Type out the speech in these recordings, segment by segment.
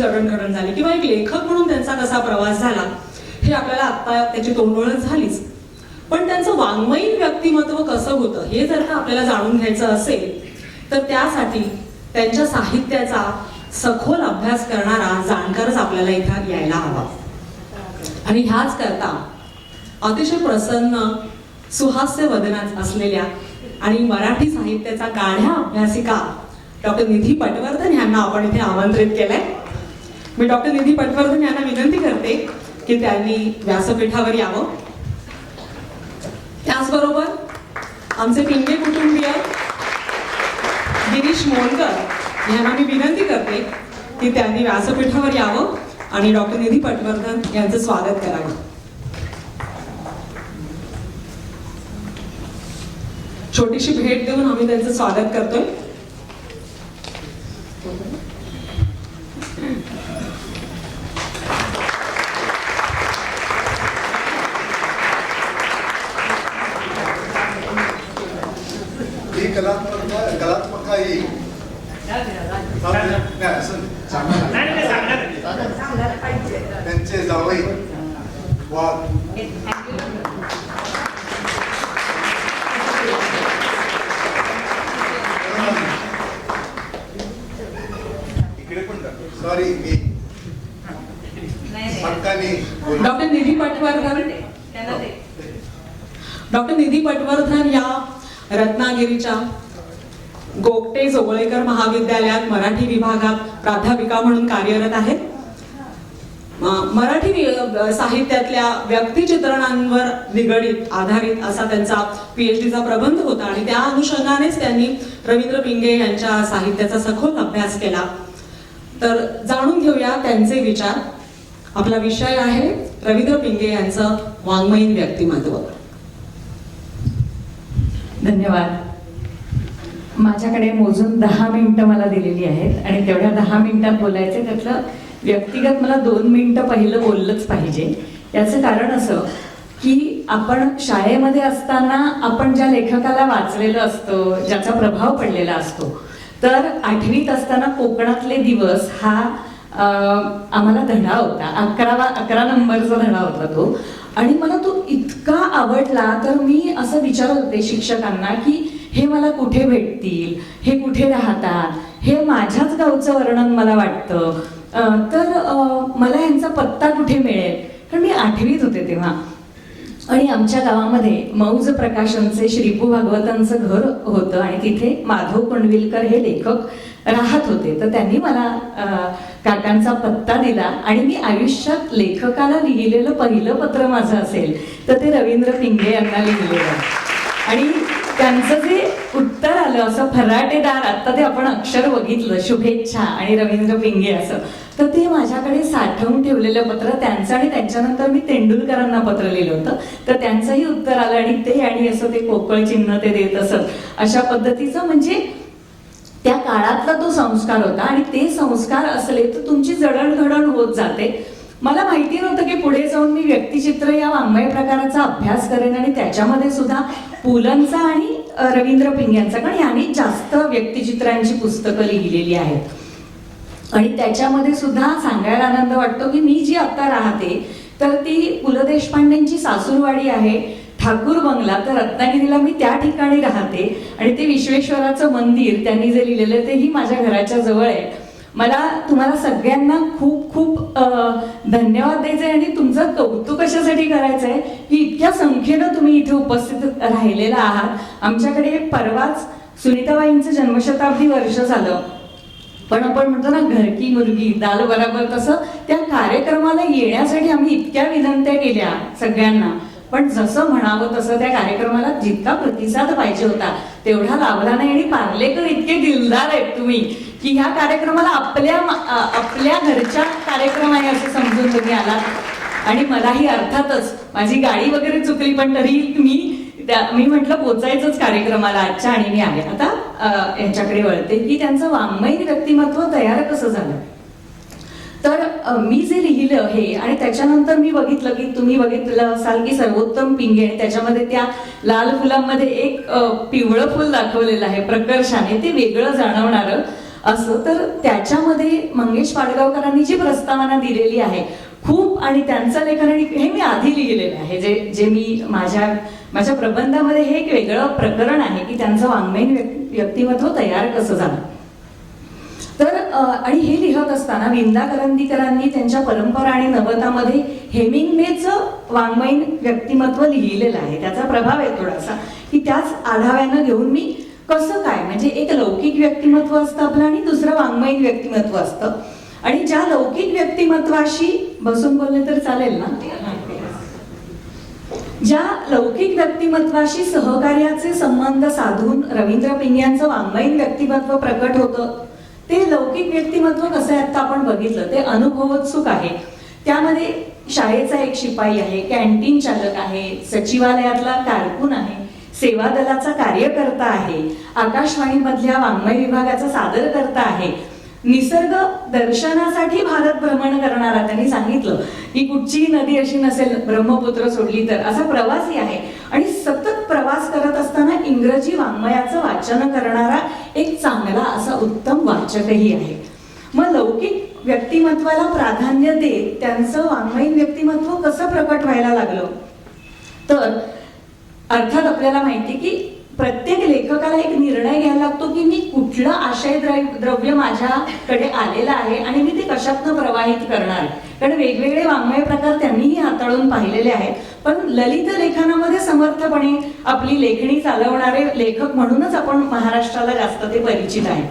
जडणघडण झाली किंवा एक लेखक म्हणून त्यांचा कसा प्रवास झाला हे आपल्याला आत्ता त्याची तोंडओळख झालीच. पण त्यांचं वाङ्मयीन व्यक्तिमत्व कसं होतं हे जर का आपल्याला जाणून घ्यायचं असेल तर त्यासाठी त्यांच्या साहित्याचा सखोल अभ्यास करणारा जाणकारच आपल्याला इथं यायला हवा. आणि ह्याच करता अतिशय प्रसन्न सुहास्य वदनात असलेल्या आणि मराठी साहित्याचा गाढ्या अभ्यासिका डॉक्टर निधी पटवर्धन यांना आपण इथे आमंत्रित केलंय. मी डॉक्टर निधी पटवर्धन यांना विनंती करते की त्यांनी व्यासपीठावर यावं. त्याचबरोबर आमचे पिंगे कुटुंबीय गिरीश मोहनकर यांना मी विनंती करते की त्यांनी व्यासपीठावर यावं आणि डॉक्टर निधी पटवर्धन यांचं स्वागत करावं. छोटीशी भेट देऊन आम्ही त्यांचं स्वागत करतोय. ही कलात्मक ही त्यांचे जावई वाद इकडे पण सॉरी मी डॉक्टर निधी पटवर्धन या रत्नागिरीच्या गोगटे जोगळेकर महाविद्यालयात मराठी विभागात प्राध्यापिका म्हणून कार्यरत आहेत. मराठी साहित्यातल्या व्यक्तिचित्रणांवर निगडीत आधारित असा त्यांचा PhDचा प्रबंध होता आणि त्या अनुषंगानेच त्यांनी रवींद्र पिंगे यांच्या साहित्याचा सखोल अभ्यास केला. तर जाणून घेऊया त्यांचे विचार. आपला विषय आहे रवींद्र पिंगे यांचं वाङ्मयीन व्यक्तिमत्व. धन्यवाद. माझ्याकडे मोजून 10 मिनिटं मला दिलेली आहेत आणि तेवढ्या 10 मिनिटात बोलायचे. त्यातलं व्यक्तिगत मला 2 मिनिटं पहिलं बोललंच पाहिजे. याचं कारण असं की आपण शाळेमध्ये असताना आपण ज्या लेखकाला वाचलेलं असतं, ज्याचा प्रभाव पडलेला असतो, तर 8वीत असताना कोकणातले दिवस हा आम्हाला धडा होता. 11 नंबरचा धडा होता तो. आणि मला तो इतका आवडला तर मी असं विचारत होते शिक्षकांना की हे मला कुठे भेटतील, हे कुठे राहतात, हे माझ्याच गावचं वर्णन मला वाटतं, तर मला यांचा पत्ता कुठे मिळेल. कारण मी 8वीत होते तेव्हा आणि आमच्या गावामध्ये मौज प्रकाशनचे श्रीपू भागवतांचं घर होतं आणि तिथे माधव कुंडविलकर हे लेखक राहत होते. तर त्यांनी मला काकांचा पत्ता दिला आणि मी आयुष्यात लेखकाला लिहिलेलं पहिलं पत्र माझं असेल तर ते रवींद्र पिंगे यांना लिहिलेलं. आणि त्यांचं जे उत्तर आलं असं फराटेदार, आता ते आपण अक्षर बघितलं शुभेच्छा आणि रवींद्र पिंगे असं, तर ते माझ्याकडे साठवून ठेवलेलं पत्र त्यांचं. आणि त्यांच्यानंतर मी तेंडुलकरांना पत्र लिहिलं होतं तर त्यांचंही उत्तर आलं आणि ते आणि असं ते पोकळ चिन्ह ते देत असत. अशा पद्धतीचं म्हणजे त्या काळातला तो संस्कार होता आणि ते संस्कार असले तर तुमची जडणघडण होत जाते. मला माहिती नव्हतं की पुढे जाऊन मी व्यक्तिचित्र या वाङ्मय प्रकाराचा अभ्यास करेन आणि त्याच्यामध्ये सुद्धा पुलंचा आणि रवींद्र पिंग्यांचा, कारण यांनी जास्त व्यक्तिचित्रांची पुस्तकं लिहिलेली आहेत. आणि त्याच्यामध्ये सुद्धा सांगायला आनंद वाटतो की मी जी आता राहते तर ती पु ल देशपांडेंची सासूरवाडी आहे, ठाकूर बंगला. तर रत्नागिरीला मी त्या ठिकाणी राहते आणि ते विश्वेश्वराचं मंदिर त्यांनी जे लिहिलेलं तेही माझ्या घराच्या जवळ आहे. मला तुम्हाला सगळ्यांना खूप खूप धन्यवाद द्यायचे आणि तुमचं कौतुक कशासाठी करायचंय की इतक्या संख्येनं तुम्ही इथे उपस्थित राहिलेला आहात. आमच्याकडे परवाच सुनीताबाईंचं जन्मशताब्दी वर्ष झालं, पण आपण म्हणतो ना घर की मुलगी दाल बराबर, तसं त्या कार्यक्रमाला येण्यासाठी आम्ही इतक्या विनंत्या केल्या सगळ्यांना, पण जसं म्हणावं तसं त्या कार्यक्रमाला जितका प्रतिसाद पाहिजे होता तेवढा लाभला नाही. आणि पार्लेकर इतके दिलदार आहेत तुम्ही की ह्या कार्यक्रमाला आपल्या घरच्या कार्यक्रम आहे असं समजून तुम्ही आलात. आणि मलाही अर्थातच माझी गाडी वगैरे चुकली पण तरी मी म्हटलं पोचायचंच कार्यक्रमाला आजच्या आणि मी आले. आता यांच्याकडे वळते की त्यांचं वाङ्मयीन व्यक्तिमत्व तयार कसं झालं. तर मी जे लिहिलं हे आणि त्याच्यानंतर मी बघितलं की तुम्ही बघितलं असाल की सर्वोत्तम पिंगे, त्याच्यामध्ये त्या लाल फुलांमध्ये एक पिवळं फुल दाखवलेलं आहे प्रकर्षाने, ते वेगळं जाणवणारं. असं, तर त्याच्यामध्ये मंगेश पाडगावकरांनी जी प्रस्तावना दिलेली आहे खूप, आणि त्यांचं लेखन, आणि हे मी आधी लिहिलेलं आहे, जे मी माझ्या प्रबंधामध्ये हे एक वेगळं प्रकरण आहे की त्यांचं वाङ्मयीन व्यक्तिमत्व तयार कसं झालं. तर आणि हे लिहत असताना विंदा करंदीकरांनी त्यांच्या परंपरा आणि नवतामध्ये हेमिंग्वेचं वाङ्मयीन व्यक्तिमत्व लिहिलेलं आहे. त्याचा प्रभाव आहे थोडासा, की त्याच आढाव्यानं घेऊन मी कसं काय, म्हणजे एक लौकिक व्यक्तिमत्व असतं आपलं आणि दुसरं वाङ्मयीन व्यक्तिमत्व असतं. आणि ज्या लौकिक व्यक्तिमत्वाशी बसून बोलले तर चालेल ना, ज्या लौकिक व्यक्तिमत्वाशी सहकार्याचे संबंध साधून रवींद्र पिंग्यांचं वाङ्मयीन व्यक्तिमत्व प्रकट होतं, ते लौकिक व्यक्तिमत्व कसं आहे आता आपण बघितलं, ते अनुभवोत्सुक आहे. त्यामध्ये शाळेचा एक शिपाई आहे, कॅन्टीन चालक आहे, सचिवालयातला कारकून आहे, सेवा दलाचा कार्यकर्ता आहे, आकाशवाणीमधल्या वाङ्मय विभागाचा सादरकर्ता आहे, निसर्ग दर्शनासाठी भारत भ्रमण करणारा, त्यांनी सांगितलं की कुठचीही नदी अशी नसेल ब्रह्मपुत्र सोडली तर, असा प्रवासी आहे. आणि सतत प्रवास करत असताना इंग्रजी वाङ्मयाचं वाचन करणारा एक चांगला असा उत्तम वाचकही आहे. मग लौकिक व्यक्तिमत्वाला प्राधान्य देत त्यांचं वाङ्मयीन व्यक्तिमत्व कसं प्रकट व्हायला लागलं, तर अर्थात आपल्याला माहिती की प्रत्येक लेखकाला एक निर्णय घ्यायला लागतो की मी कुठलं आशय द्रव्य माझ्याकडे आलेलं आहे आणि मी ते कशातनं प्रवाहित करणार आहे. कारण वेगवेगळे वाङ्मय प्रकार त्यांनीही हाताळून पाहिलेले आहेत, पण ललित लेखनामध्ये समर्थपणे आपली लेखणी चालवणारे लेखक म्हणूनच आपण महाराष्ट्राला जास्त ते परिचित आहे.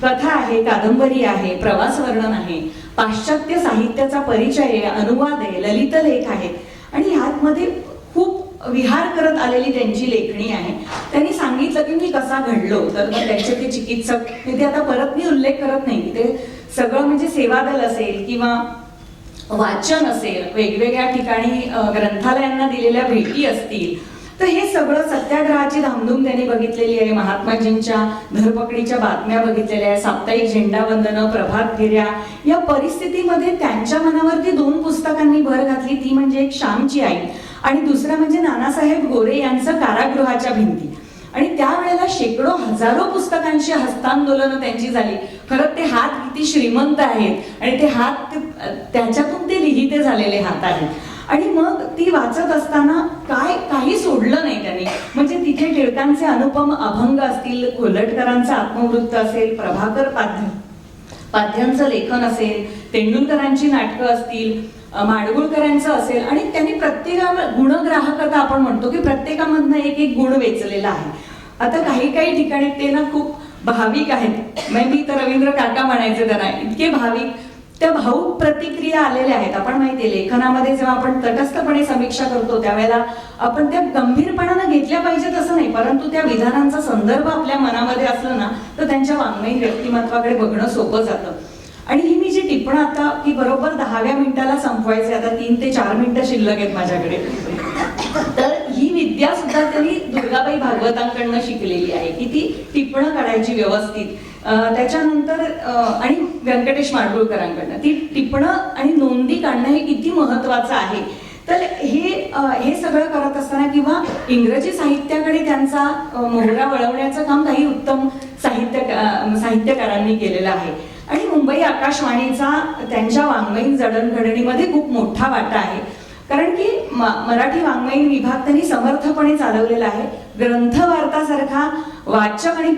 कथा आहे, कादंबरी आहे, प्रवास वर्णन आहे, पाश्चात्य साहित्याचा परिचय आहे, अनुवाद आहे, ललित लेख आहे, आणि ह्यामध्ये खूप विहार करत आलेली त्यांची लेखणी आहे. त्यांनी सांगितलं की मी कसा घडलो, तर त्यांचे ते चिकित्सक, ते आता परत मी उल्लेख करत नाही, ते सगळं म्हणजे सेवादल असेल किंवा वाचन असेल, वेगवेगळ्या ठिकाणी ग्रंथालयांना दिलेल्या भेटी असतील, तर हे सगळं सत्याग्रहाची धामधूम त्यांनी बघितलेली आहे, महात्माजींच्या धरपकडीच्या बातम्या बघितलेल्या आहे, साप्ताहिक झेंडावंदनं, प्रभात फेऱ्या, या परिस्थितीमध्ये त्यांच्या मनावरती 2 पुस्तकांनी भर घातली. ती म्हणजे एक श्यामची आई आणि दुसरं म्हणजे नानासाहेब गोरे यांचं कारागृहाच्या भिंती. आणि त्यावेळेला शेकडो हजारो पुस्तकांची हस्तांदोलनं त्यांची झाली. खरं ते हात किती श्रीमंत आहेत आणि ते हात त्याच्यातून ते लिहिते झालेले हात आहेत. आणि मग ती वाचत असताना काही सोडलं नाही त्यांनी. म्हणजे तिथे टिळकांचे अनुपम अभंग असतील, कोल्हटकरांचं आत्मवृत्त असेल, प्रभाकर पाध्यांचं लेखन असेल, तेंडुलकरांची नाटकं असतील, माडगुळकरांचं असेल, आणि त्यांनी गुणग्राहकता आपण म्हणतो की प्रत्येकामधनं एक एक गुण वेचलेला आहे. आता काही ठिकाणी ते ना खूप भाविक आहेत, मी तर रवींद्र काका म्हणायचे त्यांना, इतके भाविक, त्या भाऊक प्रतिक्रिया आलेल्या आहेत. आपण माहितीये लेखनामध्ये जेव्हा आपण तटस्थपणे समीक्षा करतो त्यावेळेला आपण त्या गंभीरपणानं घेतल्या पाहिजेत असं नाही, परंतु त्या विधानांचा संदर्भ आपल्या मनामध्ये असलं ना तर त्यांच्या वाङ्मयीन व्यक्तिमत्वाकडे बघणं सोपं जातं. आणि ही मी जी टिपणं आता की बरोबर 10व्या मिनिटाला संपवायचे, आता 3 ते 4 मिनिटं शिल्लक आहेत माझ्याकडे, तर ही विद्या सुद्धा त्यांनी दुर्गाबाई भागवतांकडनं शिकलेली आहे की ती टिपणं काढायची व्यवस्थित. त्याच्यानंतर आणि व्यंकटेश माडगुळकरांकडनं ती टिपणं आणि नोंदी काढणं हे किती महत्वाचं आहे. तर हे सगळं करत असताना किंवा इंग्रजी साहित्याकडे त्यांचा मोहरा वळवण्याचं काम काही उत्तम साहित्यकारांनी केलेलं आहे. आणि मुंबई आकाशवाणीचा त्यांच्या वाङ्मयीन जडणघडणीमध्ये खूप मोठा वाटा आहे, कारण की मराठी वाङ्मयीन विभाग त्यांनी समर्थपणे चालवलेला आहे. ग्रंथवार्तासारखा वाचक आणि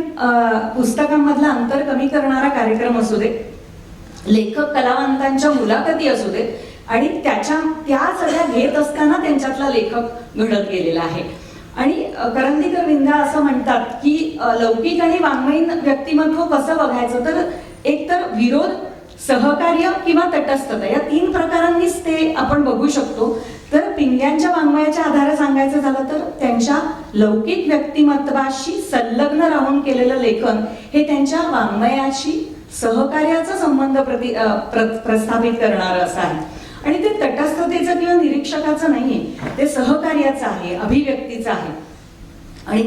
पुस्तकांमधला अंतर कमी करणारा कार्यक्रम असू दे, लेखक कलावंतांच्या मुलाखती असू देत, आणि त्या सगळ्या घेत असताना त्यांच्यातला लेखक घडत गेलेला आहे. आणि करंदीकर विंदा असं म्हणतात की लौकिक आणि वाङ्मयीन व्यक्तिमत्व कसं बघायचं, तर एकतर विरोध, सहकार्य किंवा तटस्थता, या 3 प्रकारांनीच ते आपण बघू शकतो. तर पिंग्यांच्या वाङ्मयाच्या आधारे सांगायचं झालं तर त्यांच्या लौकिक व्यक्तिमत्वाशी संलग्न राहून केलेलं लेखन हे त्यांच्या वाङ्मयाशी सहकार्याचा संबंध प्रस्थापित करणारं असं आहे. आणि ते तटस्थतेचं किंवा निरीक्षकाचं नाहीये, ते सहकार्याचं आहे, अभिव्यक्तीचं आहे. आणि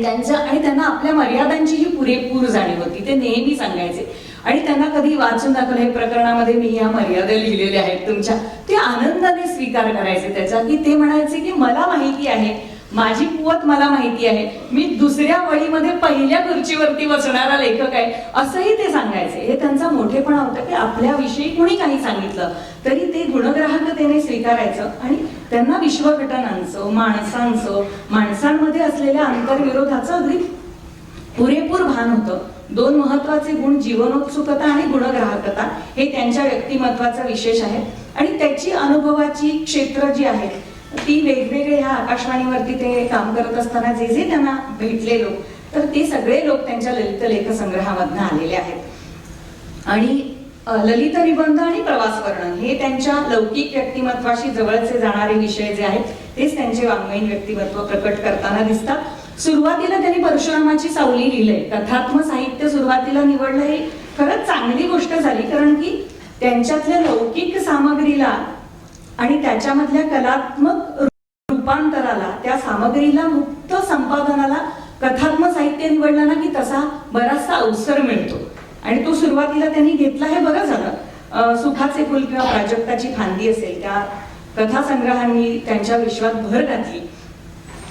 त्यांना आपल्या मर्यादांचीही पुरेपूर जाणीव होती, ते नेहमी सांगायचे. आणि त्यांना कधी वाचून दाखवलं हे प्रकरणामध्ये मी या मर्यादा लिहिलेल्या आहेत तुमच्या, ते आनंदाने स्वीकार करायचे त्याचा, की ते म्हणायचे की मला माहिती आहे माझी कुवत मला माहिती आहे, मी दुसऱ्या वळीमध्ये पहिल्या खुर्चीवरती बसणारा लेखक आहे, असंही ते सांगायचे. हे त्यांचा मोठेपणा होता की आपल्याविषयी कोणी काही सांगितलं तरी ते गुणग्राहकतेने स्वीकारायचं आणि त्यांना विश्वघटनांचं, माणसांमध्ये असलेल्या आंतरविरोधाचं अगदी पुरेपूर भान होतं. दोन महत्वाचे गुण, जीवनोत्सुकता आणि गुणग्राहकता, हे त्यांच्या व्यक्तिमत्वाचा विशेष आहे. आणि त्याची अनुभवाची क्षेत्र जी आहेत ती वेगवेगळे ह्या आकाशवाणीवरती ते काम करत असताना जे जे त्यांना भेटले लोक, तर ते सगळे लोक त्यांच्या ललित लेख संग्रहामधनं आलेले आहेत. आणि ललित निबंध आणि प्रवास वर्णन हे त्यांच्या लौकिक व्यक्तिमत्वाशी जवळचे जाणारे विषय जे आहेत तेच त्यांचे वाङ्मयीन व्यक्तिमत्व प्रकट करताना दिसतात. सुरुवातीला त्यांनी परशुरामाची सावली लिहिलंय. कथात्मक साहित्य सुरुवातीला निवडलं हे खरंच चांगली गोष्ट झाली, कारण की त्यांच्यातल्या लौकिक सामग्रीला आणि त्याच्यामधल्या कलात्मक रूपांतराला, त्या सामग्रीला मुक्त संपादनाला कथात्मक साहित्य निवडलं ना की तसा बराचसा अवसर मिळतो. आणि तो सुरुवातीला त्यांनी घेतला हे बरं झालं. सुखाचे फुल किंवा प्राजक्ताची फांदी असेल, त्या कथासंग्रहांनी त्यांच्या विश्वात भर घातली.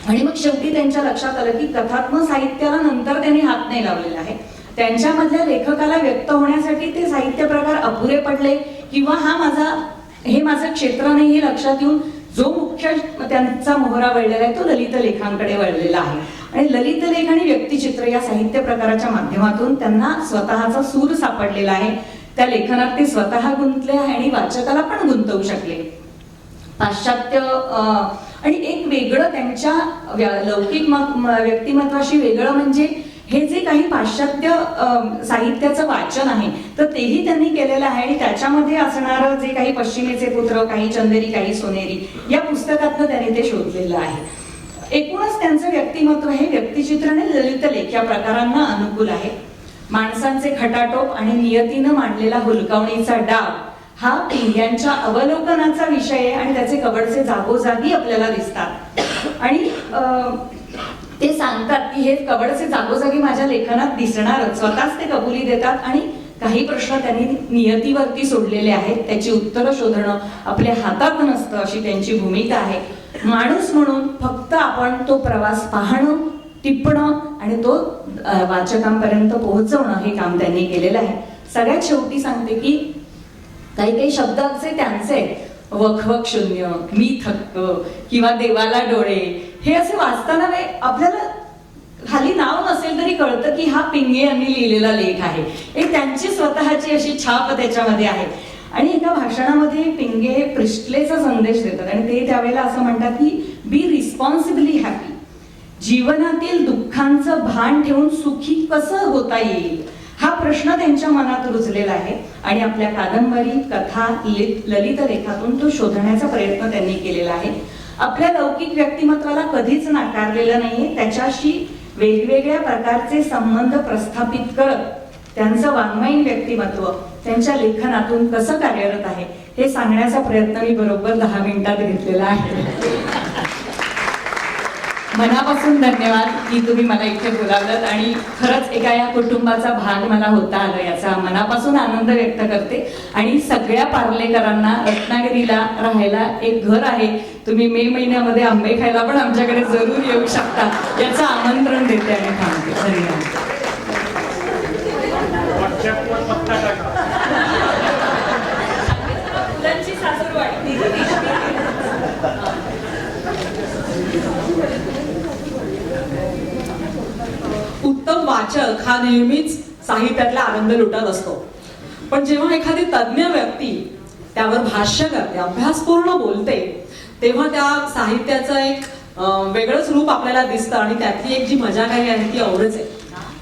आणि मग शेवटी त्यांच्या लक्षात आलं की कथात्मक साहित्याला नंतर त्यांनी हात नाही लावलेला आहे. त्यांच्यामधल्या लेखकाला व्यक्त होण्यासाठी ते साहित्य प्रकार अपुरे पडले किंवा हे माझं क्षेत्र नाही हे लक्षात येऊन जो मुख्य त्यांचा मोहरा वळलेला आहे तो ललित लेखांकडे वळलेला आहे. आणि ललित लेख आणि व्यक्तिचित्र या साहित्य प्रकाराच्या माध्यमातून त्यांना स्वतःचा सूर सापडलेला आहे. त्या लेखनात ते स्वतः गुंतले आहे आणि वाचकाला पण गुंतवू शकले. पाश्चात्य आणि एक वेगळं त्यांच्या लौकिक व्यक्तिमत्वाशी वेगळं म्हणजे हे जे काही पाश्चात्य साहित्याचं वाचन आहे तर तेही त्यांनी केलेलं आहे. आणि त्याच्यामध्ये असणारं जे काही पश्चिमेचे पुत्र, काही चंदेरी, काही सोनेरी या पुस्तकातनं त्यांनी ते शोधलेलं आहे. एकूणच त्यांचं व्यक्तिमत्व हे व्यक्तिचित्र आणि ललित लेख या प्रकारांना अनुकूल आहे. माणसांचे खटाटोप आणि नियतीनं मांडलेला हुलकावणीचा डाव हा पिंग्यांच्या अवलोकनाचा विषय आहे आणि त्याचे कवडचे जागोजागी आपल्याला दिसतात. आणि ते सांगतात की हे कवडचे जागोजागी माझ्या लेखनात दिसणारच, स्वतःच ते कबुली देतात. आणि काही प्रश्न त्यांनी नियतीवरती सोडलेले आहेत, त्याची उत्तरं शोधणं आपल्या हातात नसतं अशी त्यांची भूमिका आहे. माणूस म्हणून फक्त आपण तो प्रवास पाहणं, टिपणं आणि तो वाचकांपर्यंत पोहोचवणं हे काम त्यांनी केलेलं आहे. सगळ्यात शेवटी सांगते की काही शब्द असे त्यांचे, वखवक शून्य, मी थक्क किंवा देवाला डोळे, हे असे वाचताना आपल्याला खाली नाव नसेल तरी कळतं की हा पिंगे यांनी लिहिलेला लेख आहे. एक त्यांची स्वतःची अशी छाप त्याच्यामध्ये आहे. आणि एका भाषणामध्ये पिंगे प्रिस्टलेचा संदेश देतात आणि ते त्यावेळेला असं म्हणतात की बी रिस्पॉन्सिबली हॅपी. जीवनातील दुःखांचं भान ठेवून सुखी कसं होता येईल हा प्रश्न त्यांच्या मनात रुजलेला आहे. आणि आपल्या कादंबरी, कथा, ललित लेखातून तो शोधण्याचा प्रयत्न त्यांनी केलेला आहे. आपल्या लौकिक व्यक्तिमत्वाला कधीच नाकारलेलं नाहीये. त्याच्याशी वेगवेगळ्या प्रकारचे संबंध प्रस्थापित करत त्यांचं वाङ्मयीन व्यक्तिमत्व त्यांच्या लेखनातून कसं कार्यरत आहे हे सांगण्याचा प्रयत्न मी बरोबर 10 मिनिटात घेतलेला आहे. मनापासून धन्यवाद की तुम्ही मला इथे बोलावलं आणि खरंच एका या कुटुंबाचा भाग मला होता आलं याचा मनापासून आनंद व्यक्त करते. आणि सगळ्या पार्लेकरांना रत्नागिरीला राहायला एक घर आहे, तुम्ही मे महिन्यामध्ये आंबे खायला पण आमच्याकडे जरूर येऊ शकता याचं आमंत्रण देते आणि थांबते. धन्यवाद. उत्तम वाचक हा नेहमीच साहित्यातला आनंद लुटत असतो, पण जेव्हा एखादी तज्ञ व्यक्ती त्यावर भाष्य करते, अभ्यासपूर्ण बोलते, तेव्हा त्या साहित्याचं एक वेगळंच रूप आपल्याला दिसतं आणि त्यातली एक जी मजा काही आहे ती औरच आहे.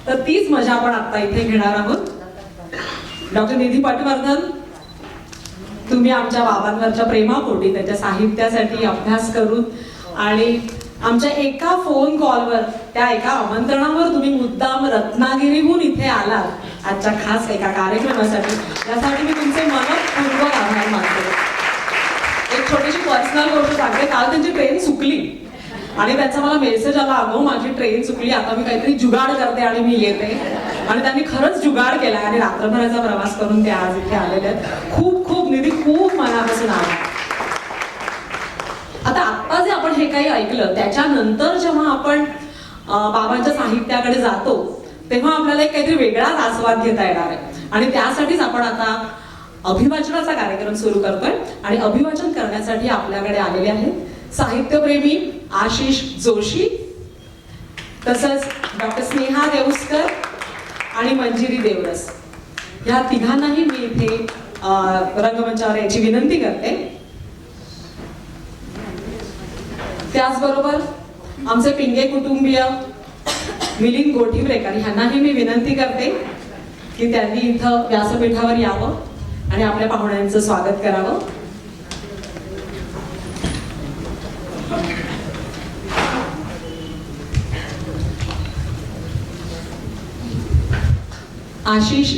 तर तीच मजा आपण आता इथे घेणार आहोत. डॉक्टर निधी पटवर्धन, तुम्ही आमच्या बाबांवरच्या प्रेमापोटी त्याच्या साहित्यासाठी अभ्यास करून आणि आमच्या एका फोन कॉलवर, त्या एका आमंत्रणावर तुम्ही मुद्दाम रत्नागिरीहून इथे आलात आजच्या खास एका कार्यक्रमासाठी, यासाठी मी तुमचे मनपूर्वक आभार मानते. एक छोटीशी पर्सनल गोष्ट सांगते. काल त्यांची ट्रेन चुकली आणि त्यांचा मला मेसेज आला, अगं माझी ट्रेन चुकली, आता मी काहीतरी जुगाड करते आणि मी येते. आणि त्यांनी खरंच जुगाड केला आणि रात्रभराचा प्रवास करून ते आज इथे आलेले आहेत. खूप खूप निधी, खूप मनापासून आभार. आता जे आपण हे काही काही ऐकलं त्याच्यानंतर जेव्हा आपण बाबांच्या साहित्याकडे जातो तेव्हा आपल्याला एक काहीतरी वेगळाच आस्वाद घेता येणार आहे. आणि त्यासाठीच आपण आता अभिवाचनाचा कार्यक्रम सुरू करतोय. आणि अभिवाचन करण्यासाठी आपल्याकडे आलेले आहेत साहित्यप्रेमी आशिष जोशी, तसंच डॉक्टर स्नेहा देऊस्कर आणि मंजिरी देवरस. या तिघांनाही मी इथे रंगमंचावर याची विनंती करते. त्याचबरोबर आमचे पिंगे कुटुंबीय मिलिंद गोठीवरेकर ह्यांनाही मी विनंती करते की त्यांनी इथं व्यासपीठावर यावं आणि आपल्या पाहुण्यांचं स्वागत करावं. आशिष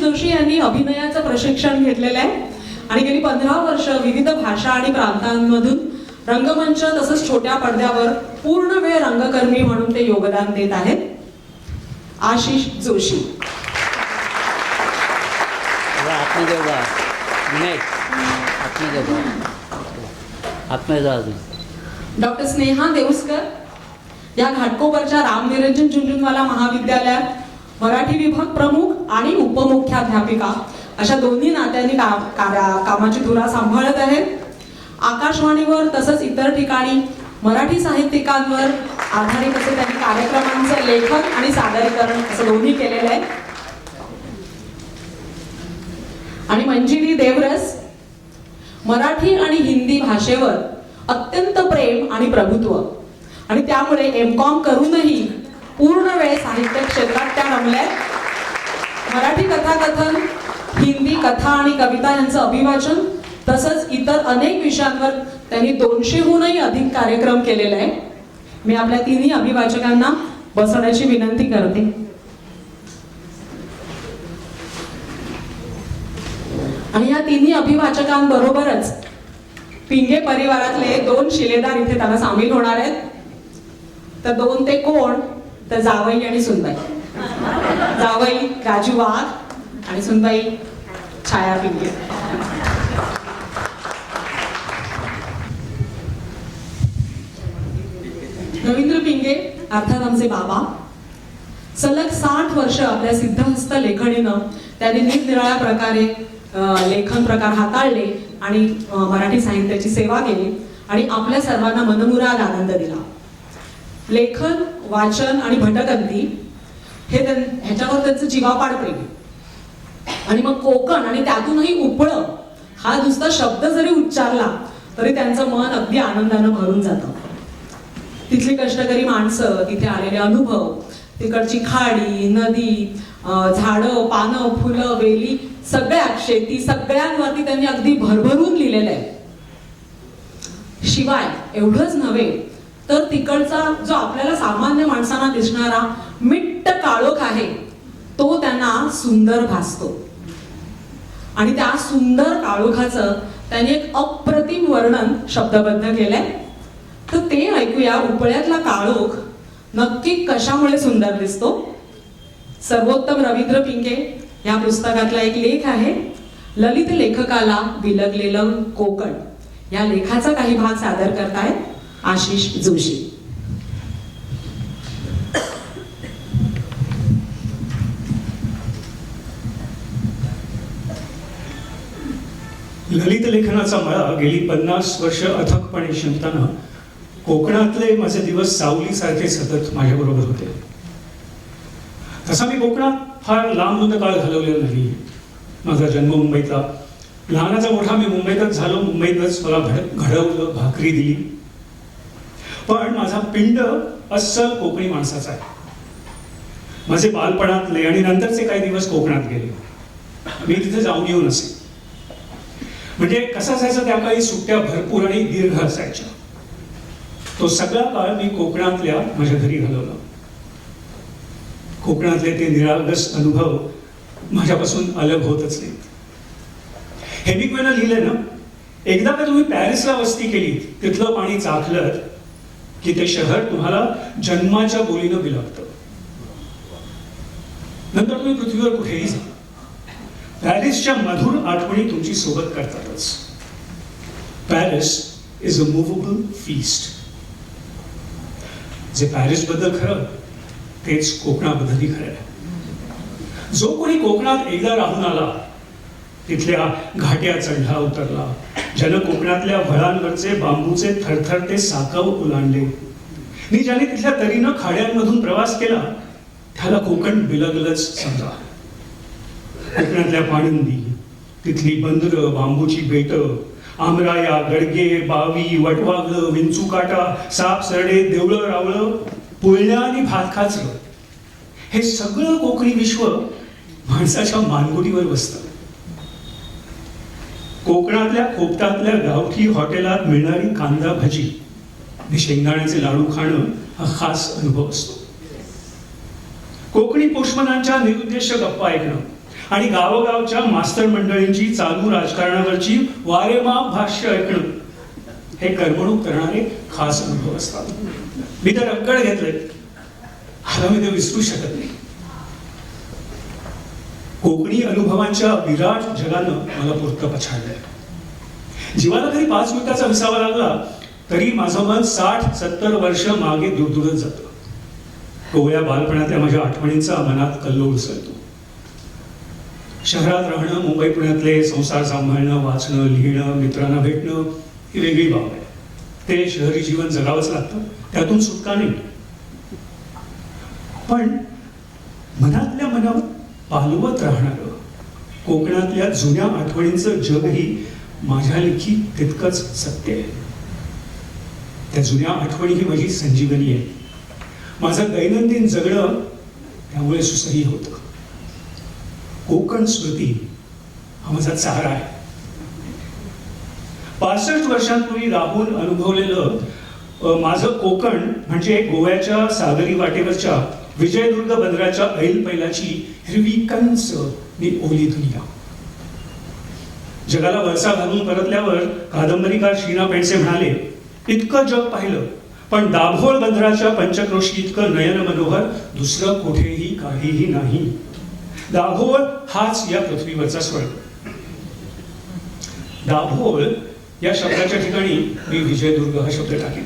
जोशी यांनी अभिनयाचं प्रशिक्षण घेतलेलं आहे आणि गेली 15 वर्ष विविध भाषा आणि प्रांतांमधून रंगमंच तसंच छोट्या पडद्यावर पूर्ण वेळ रंगकर्मी म्हणून ते योगदान देत आहेत. आशिष जोशी. डॉक्टर स्नेहा देऊस्कर या घाटकोपरच्या रामनिरंजन झुंझुनवाला महाविद्यालयात मराठी विभाग प्रमुख आणि उपमुख्याध्यापिका अशा दोन्ही नात्यांनी कामाची धुरा सांभाळत आहेत. आकाशवाणीवर तसंच इतर ठिकाणी मराठी साहित्यिकांवर आधारित असे त्यांनी कार्यक्रमांचं लेखन आणि सादरीकरण असं दोन्ही केलेलं आहे. आणि मंजिरी देवरस मराठी आणि हिंदी भाषेवर अत्यंत प्रेम आणि प्रभुत्व आणि त्यामुळे एमकॉम करूनही पूर्ण वेळ साहित्य क्षेत्रात त्या रमल्या. मराठी कथाकथन, हिंदी कथा आणि कविता यांचं अभिवाचन तसंच इतर अनेक विषयांवर त्यांनी 200हूनही अधिक कार्यक्रम केलेले आहे. मी आपल्या तिन्ही अभिवाचकांना बसण्याची विनंती करते. आणि या तिन्ही अभिवाचकांबरोबरच पिंगे परिवारातले 2 शिलेदार इथे त्याला सामील होणार आहेत. तर 2 ते कोण, तर जावई आणि सुनबाई. जावई राजू वाघ आणि सुनबाई छाया पिंगे. रवींद्र पिंगे अर्थात आमचे बाबा सलग 60 वर्ष आपल्या सिद्धहस्त लेखणीनं त्यांनी निरनिराळ्या प्रकारे लेखन प्रकार हाताळले आणि मराठी साहित्याची सेवा केली आणि आपल्या सर्वांना मनमुराद आनंद दिला. लेखन, वाचन आणि भटकंती हे ह्याच्यावर त्यांचं जीवापाड प्रेम. आणि मग कोकण आणि त्यातूनही उपळं हा नुसता शब्द जरी उच्चारला तरी त्यांचं मन अगदी आनंदानं भरून जातं. तिथली कष्टकरी माणसं, तिथे आलेले अनुभव, तिकडची खाडी, नदी, झाडं, पानं, फुलं, वेली, सगळ्या शेती सगळ्यांवरती त्यांनी अगदी भरभरून लिहिलेलं आहे. शिवाय एवढंच नव्हे तर तिकडचा जो आपल्याला सामान्य माणसांना दिसणारा मिट्ट काळोख आहे तो त्यांना सुंदर भासतो. आणि त्या सुंदर काळोखाचं त्यांनी एक अप्रतिम वर्णन शब्दबद्ध केलंय. तर ते ऐकूया. उपळ्यातला काळोख नक्की कशामुळे सुंदर दिसतो. सर्वोत्तम रवींद्र पिंगे या पुस्तकातला एक लेख आहे, ललित लेखकाला बिलगलेलं कोकण. या लेखाचा काही भाग सादर करतायत आशिष जोशी. ललित लेखनाचा मळा गेली 50 वर्ष अथकपणे शिंपताना कोकणातले माझे दिवस सावलीसारखे सतत माझ्याबरोबर होते. तसा मी कोकणात फार लांब काळ घालवलेला नाही. माझा जन्म मुंबईचा, लहानाचा मोठा मी मुंबईतच झालो. मुंबईतच मला घडवलं, भाकरी दिली. पण माझा पिंड अस्सल कोकणी माणसाचा आहे. माझे बालपणातले आणि नंतरचे काही दिवस कोकणात गेले. मी तिथे जाऊन येऊन असे. म्हणजे कसं असायचं, त्या काळी सुट्ट्या भरपूर आणि दीर्घ असायच्या. तो सगळा काळ मी कोकणातल्या माझ्या घरी घालवला. कोकणातले ते निरागस अनुभव माझ्यापासून अलग होतच नाहीत. हेमिंग्वेनं लिहिलं ना, एकदा का तुम्ही पॅरिसला वस्ती केली, तिथलं पाणी चाखलं की ते शहर तुम्हाला जन्माच्या बोलीनं बिलगतं. नंतर तुम्ही पृथ्वीवर कुठेही जा, पॅरिसच्या मधुर आठवणी तुमची सोबत करतातच. Paris is a movable feast. जे पॅरिसबद्दल खरं तेच कोकणाबद्दलही खरं आहे. जो कोणी कोकणात एकदा राहून आला, तिथल्या घाट्या चढला उतरला, ज्यानं कोकणातल्या वळांवरचे बांबूचे थरथरते साकव ओलांडले, आणि ज्याने तिथल्या तरीनं खाड्यांमधून प्रवास केला, त्याला कोकण बिलगलच समजा. कोकणातल्या पाणंदी, तिथली बंदरं, बांबूची बेटं, आमराया, गडगे, बावी, वटवागलं, विंचू काटा, साप सरडे, देवळं रावळं, पुळण्या आणि भातखाचरं, हे सगळं कोकणी विश्व माणसाच्या मानगुटीवर बसतं. कोकणातल्या कोपटातल्या गावठी हॉटेलात मिळणारी कांदा भजी आणि शेंगदाण्याचे लाडू खाणं हा खास अनुभव असतो. कोकणी पोषमनांच्या निरुद्देश गप्पा ऐकणं आणि गावोगावच्या मास्तर मंडळींची चालू राजकारणावरची वारेमाप भाष्य ऐकणं हे करमणूक करणारे खास अनुभव असतात. मी तर रक्कड घेतलंय, आता मी ते विसरू शकत नाही. कोकणी अनुभवांच्या विराट जगानं मला पुरतं पछाडलंय. जीवाला कधी 5 मिनिटाचा विसावा लागला तरी माझं मन 60-70 वर्ष मागे दुरदुरत जातं. कोवळ्या बालपणातल्या माझ्या आठवणींचा मनात कल्लोळ उसळतो. शहरात राहणं, मुंबई पुण्यातले संसार सांभाळणं, वाचणं, लिहिणं, मित्रांना भेटणं ही वेगळी बाब आहे. ते शहरी जीवन जगावंच लागतं, त्यातून सुटका नाही. पण मनातल्या मनावर पालवत राहणारं कोकणातल्या जुन्या आठवणींचं जगही माझ्या लेखी तितकंच सत्य आहे. त्या जुन्या आठवणी ही माझी संजीवनी आहे. माझं दैनंदिन जगणं त्यामुळे सुसह्य होतं. कोकण स्मृती हा माझा चारा आहे. 65 वर्षांपूर्वी राहून अनुभवलेलं माझं कोकण म्हणजे गोव्याच्या सागरी वाटेवरच्या विजयदुर्ग बंदराच्या ऐल पैलाची हिरवी कंच आणि ओली दुनिया. जगाला वळसा घालून परतल्यावर कादंबरीकार श्रीना पेंडसे म्हणाले, इतकं जग पाहिलं पण दाभोळ बंदराच्या पंचक्रोशी इतकं नयन मनोहर दुसरं कुठेही काहीही नाही. दाभोळ हाच या पृथ्वीवरचा स्वर्ग. दाभोळ या शब्दाच्या ठिकाणी मी विजयदुर्ग हा शब्द टाकेन.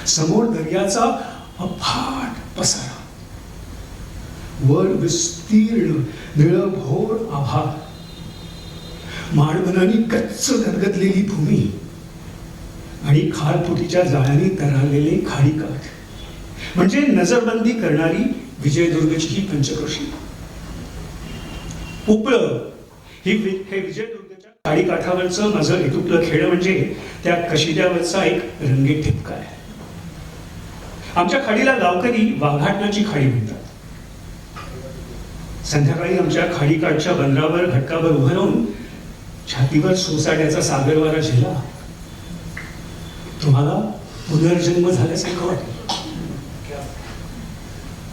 समोर दर्याचा अफाट पसारा, वर विस्तीर्ण निळभोर आभाळ, माळवनानी गच्च गदगदलेली भूमी आणि खारफुटीच्या जाळ्याने तरारलेले खाडीकाठ म्हणजे नजरबंदी करणारी विजयदुर्गची ही पंचक्रोशी. उपळं हे विजयदुर्गच्या खाडीकाठावरचं माझं एतुकलं खेळ म्हणजे त्या कशिद्यावरचा एक रंगीत ठिपका आहे. आमच्या खाडीला गावकरी वाघाटनाची खाडी म्हणतात. संध्याकाळी आमच्या खाडीकाठच्या बंदरावर घटकाभर उभं राहून छातीवर सोसाट्याचा सागरवारा झेला तुम्हाला पुनर्जन्म झाल्यासारखं वाटेल.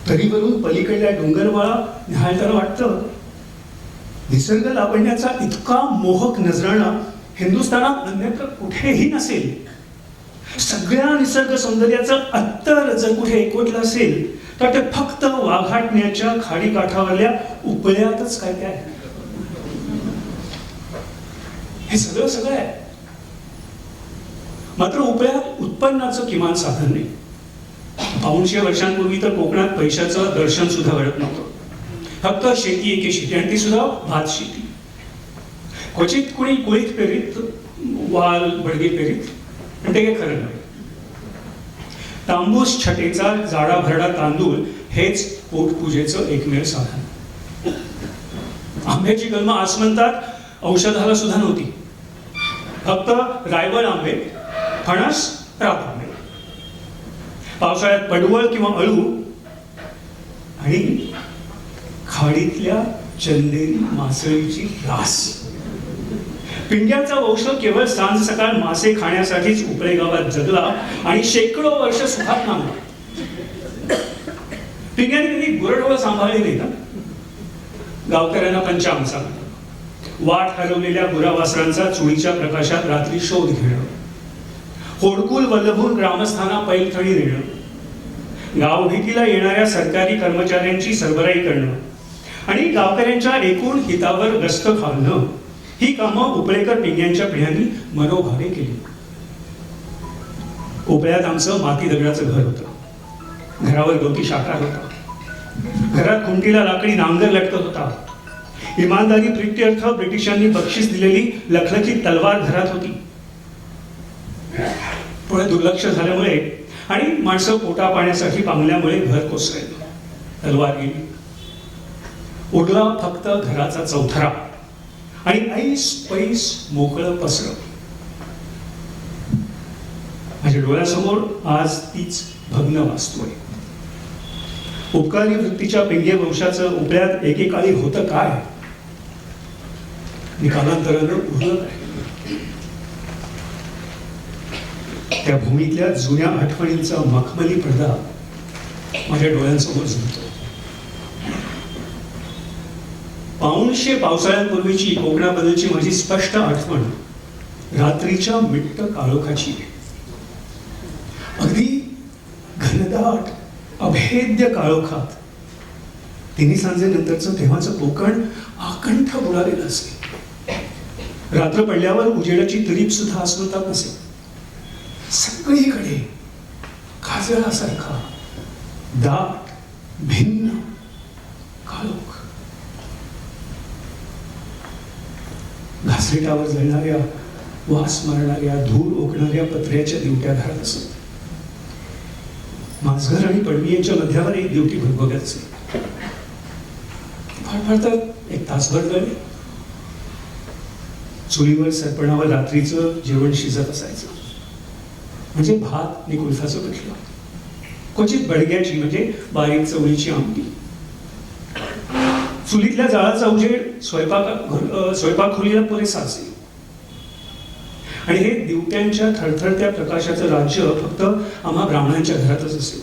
तरीवरून पलीकडल्या डोंगरमाळा निहाळताना वाटतं निसर्ग लावण्याचा इतका मोहक नजराणा हिंदुस्थानात अन्यत्र कुठेही नसेल. सगळ्या निसर्ग सौंदर्याचं अत्तर जर कुठे एकवटलं असेल तर ते फक्त वाघाटण्याच्या खाडीकाठावरल्या उपळ्यातच काय काय आहे. हे सगळं आहे. मात्र उपळ्यात उत्पन्नाचं किमान साधन नाही. 200 वर्षांपूर्वी तर कोकणात पैशाचं दर्शन सुद्धा घडत नव्हतं. फक्त शेती एके शेती आणि ती सुद्धा भात शेती. क्वचित कुणी कुळीत पेरीत, वाल बडगे पेरीत, पण ते काही खरं नाही. तांबूस छटेचा जाडा भरडा तांदूळ हेच पोटपूजेचं एकमेव साधन. आंब्याची कलमं आसमंतात औषधाला सुद्धा नव्हती. फक्त रायवळ आंबे, फणस, रात आंबे. पावसाळ्यात पडवळ किंवा अळू आणि खाडीतल्या चंदेरी मासळीची रास. पिंड्याचा वंश केवळ सांज सकाळ मासे खाण्यासाठीच उपळे गावात जगला आणि शेकडो वर्ष सुखात नांदला. पिंग्याने कधी गुरढोरं सांभाळली नाही ना. गावकऱ्यांना पंचांग सांगणं, वाट हरवलेल्या गुरावासरांचा चुळीच्या प्रकाशात रात्री शोध घेणं, होडकुल वल्लभून ग्रामस्थांना पैलथडी देणं, गावभेटीला येणाऱ्या सरकारी कर्मचाऱ्यांची सरबराई करणं आणि गावकऱ्यांच्या एकूण हितावर गस्त घालणं ही कामं उपळेकर पिंग्यांच्या पिढ्यांनी मनोभावे केली. उपळ्यात आमचं माती दगडाचं घर होतं. घरावर गवती शाखा होता. घरात खुंटीला लाकडी नांगर लटकत होता. इमानदारी प्रित्यर्थ ब्रिटिशांनी बक्षीस दिलेली लखलखीत तलवार घरात होती. पुढे दुर्लक्ष झाल्यामुळे आणि माणसं पोटा पाण्यासाठी पांगल्यामुळे घर कोसळलं. तलवार गेली. उरला फक्त घराचा चौथरा आणि ऐस पैस मोकळं पसरं. माझ्या डोळ्यासमोर आज तीच भग्न वास्तू आहे. उपकारी वृत्तीच्या पिंगे वंशाचं उपळ्यात एकेकाळी होतं काय, कालांतरानं उरलं काय. त्या भूमीतल्या जुन्या आठवणींचा मखमली पडदा माझ्या डोळ्यांसमोर झुलतो. पाऊणशे पावसाळ्यांपूर्वीची कोकणाबद्दलची माझी स्पष्ट आठवण रात्रीच्या मिट्ट काळोखाची. अगदी घनदाट अभेद्य काळोखात तिन्ही सांजेनंतरचं तेव्हाचं कोकण आकंठ बुडालेलं असे. रात्र पडल्यावर उजेडाची तरीप सुद्धा अस्मृतात नसे. सगळीकडे काजळासारखा दाट भिन्न काळोख. घासलेटावर जळणाऱ्या वास मारणाऱ्या धूळ ओकणाऱ्या पत्र्याच्या दिवट्या घरात असत. माझघर आणि पडवी यांच्या मध्यावर एक दिवटी भगभगत असे. फार फार तर एक तासभर जळले. चुलीवर सरपणावर रात्रीचं जेवण शिजत असायचं. म्हणजे भात आणि कुलथाचं पिठलं, क्वचित बडग्याची म्हणजे बारीक चवळीची आमटी. चुलीतल्या जाळाचा उजेड स्वयंपाक खोलीला पुरेसा असे. आणि हे दिवट्यांच्या थरथरत्या प्रकाशाचं राज्य फक्त आम्हा ब्राह्मणांच्या घरातच असे.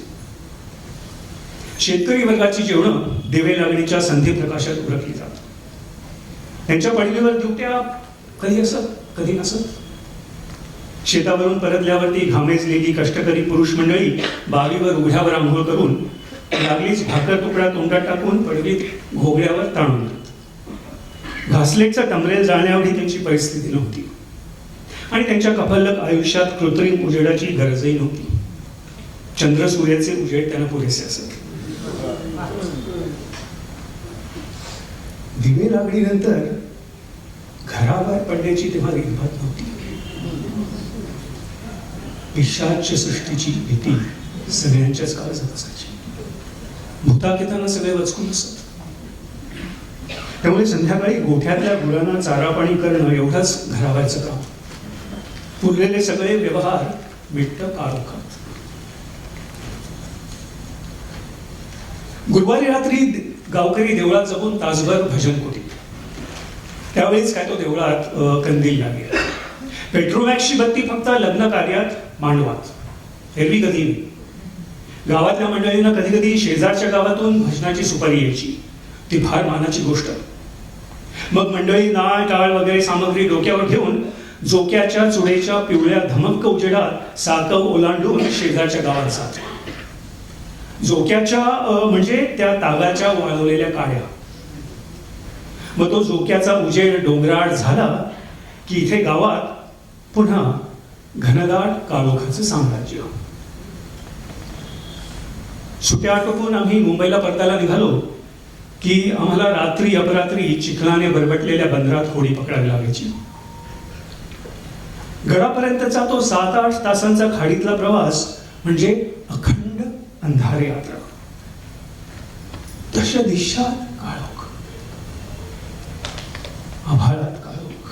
शेतकरी वर्गाची जेवणं दिवे लागणीच्या संधी प्रकाशात उरकली जातात. त्यांच्या पडवीवर दिवट्या कधी असत कधी नसत. शेतावरून परतल्यावरती घामेजलेली कष्टकरी पुरुष मंडळी बावीवर उघड्यावर आंघोळ करून लागलीच भाकर तुकडा तोंडात टाकून पडवीत घोगड्यावर ताणून देत. घासलेटचा टमरेल जाळण्याएवढी त्यांची परिस्थिती नव्हती आणि त्यांच्या कफल्लक आयुष्यात कृत्रिम उजेडाची गरजही नव्हती. चंद्र सूर्याचे उजेड त्यांना पुरेसे असत. दिवे लागणीनंतर घराबाहेर पडण्याची तेव्हा रिंगभात नव्हती. पिशाच्य सृष्टीची भीती सगळ्यांच्याच काळजात असायची. भूताक येताना सगळे वचकून असत. त्यामुळे संध्याकाळी गोठ्यातल्या गुरांना चारा पाणी करणं एवढंच घराबाहेरचं काम. उरलेले सगळे व्यवहार मिट्ट काळोखात. गुरुवारी रात्री गावकरी देवळात जपून तासभर भजन कोटी. त्यावेळीच काय तो देवळात कंदील लागेल. पेट्रोमॅक्सची बत्ती फक्त लग्न कार्यात मांडवात, एरवी कधी नाही. गावातल्या मंडळींना कधी कधी शेजारच्या गावातून भजनाची सुपारी यायची. ती फार मानाची गोष्ट. मग मंडळी नाळ टाळ वगैरे सामग्री डोक्यावर घेऊन जोक्याच्या चुडेच्या पिवळ्या धमक्क उजेडात साकव ओलांडून शेजारच्या गावात जात. जोक्याच्या म्हणजे त्या तागाच्या वाळवलेल्या काड्या. मग तो जोक्याचा उजेड डोंगराळ झाला की इथे गावात पुन्हा घनदाट काळोखाचं साम्राज्य. सुट्या आटोपून आम्ही मुंबईला परतायला निघालो की आम्हाला रात्री अपरात्री चिखलाने बरबटलेल्या बंदरात होडी पकडावी लागायची. गडापर्यंतचा तो 7-8 तासांचा खाडीतला प्रवास म्हणजे अखंड अंधार यात्रा. दश दिशात काळोख, आभाळात काळोख,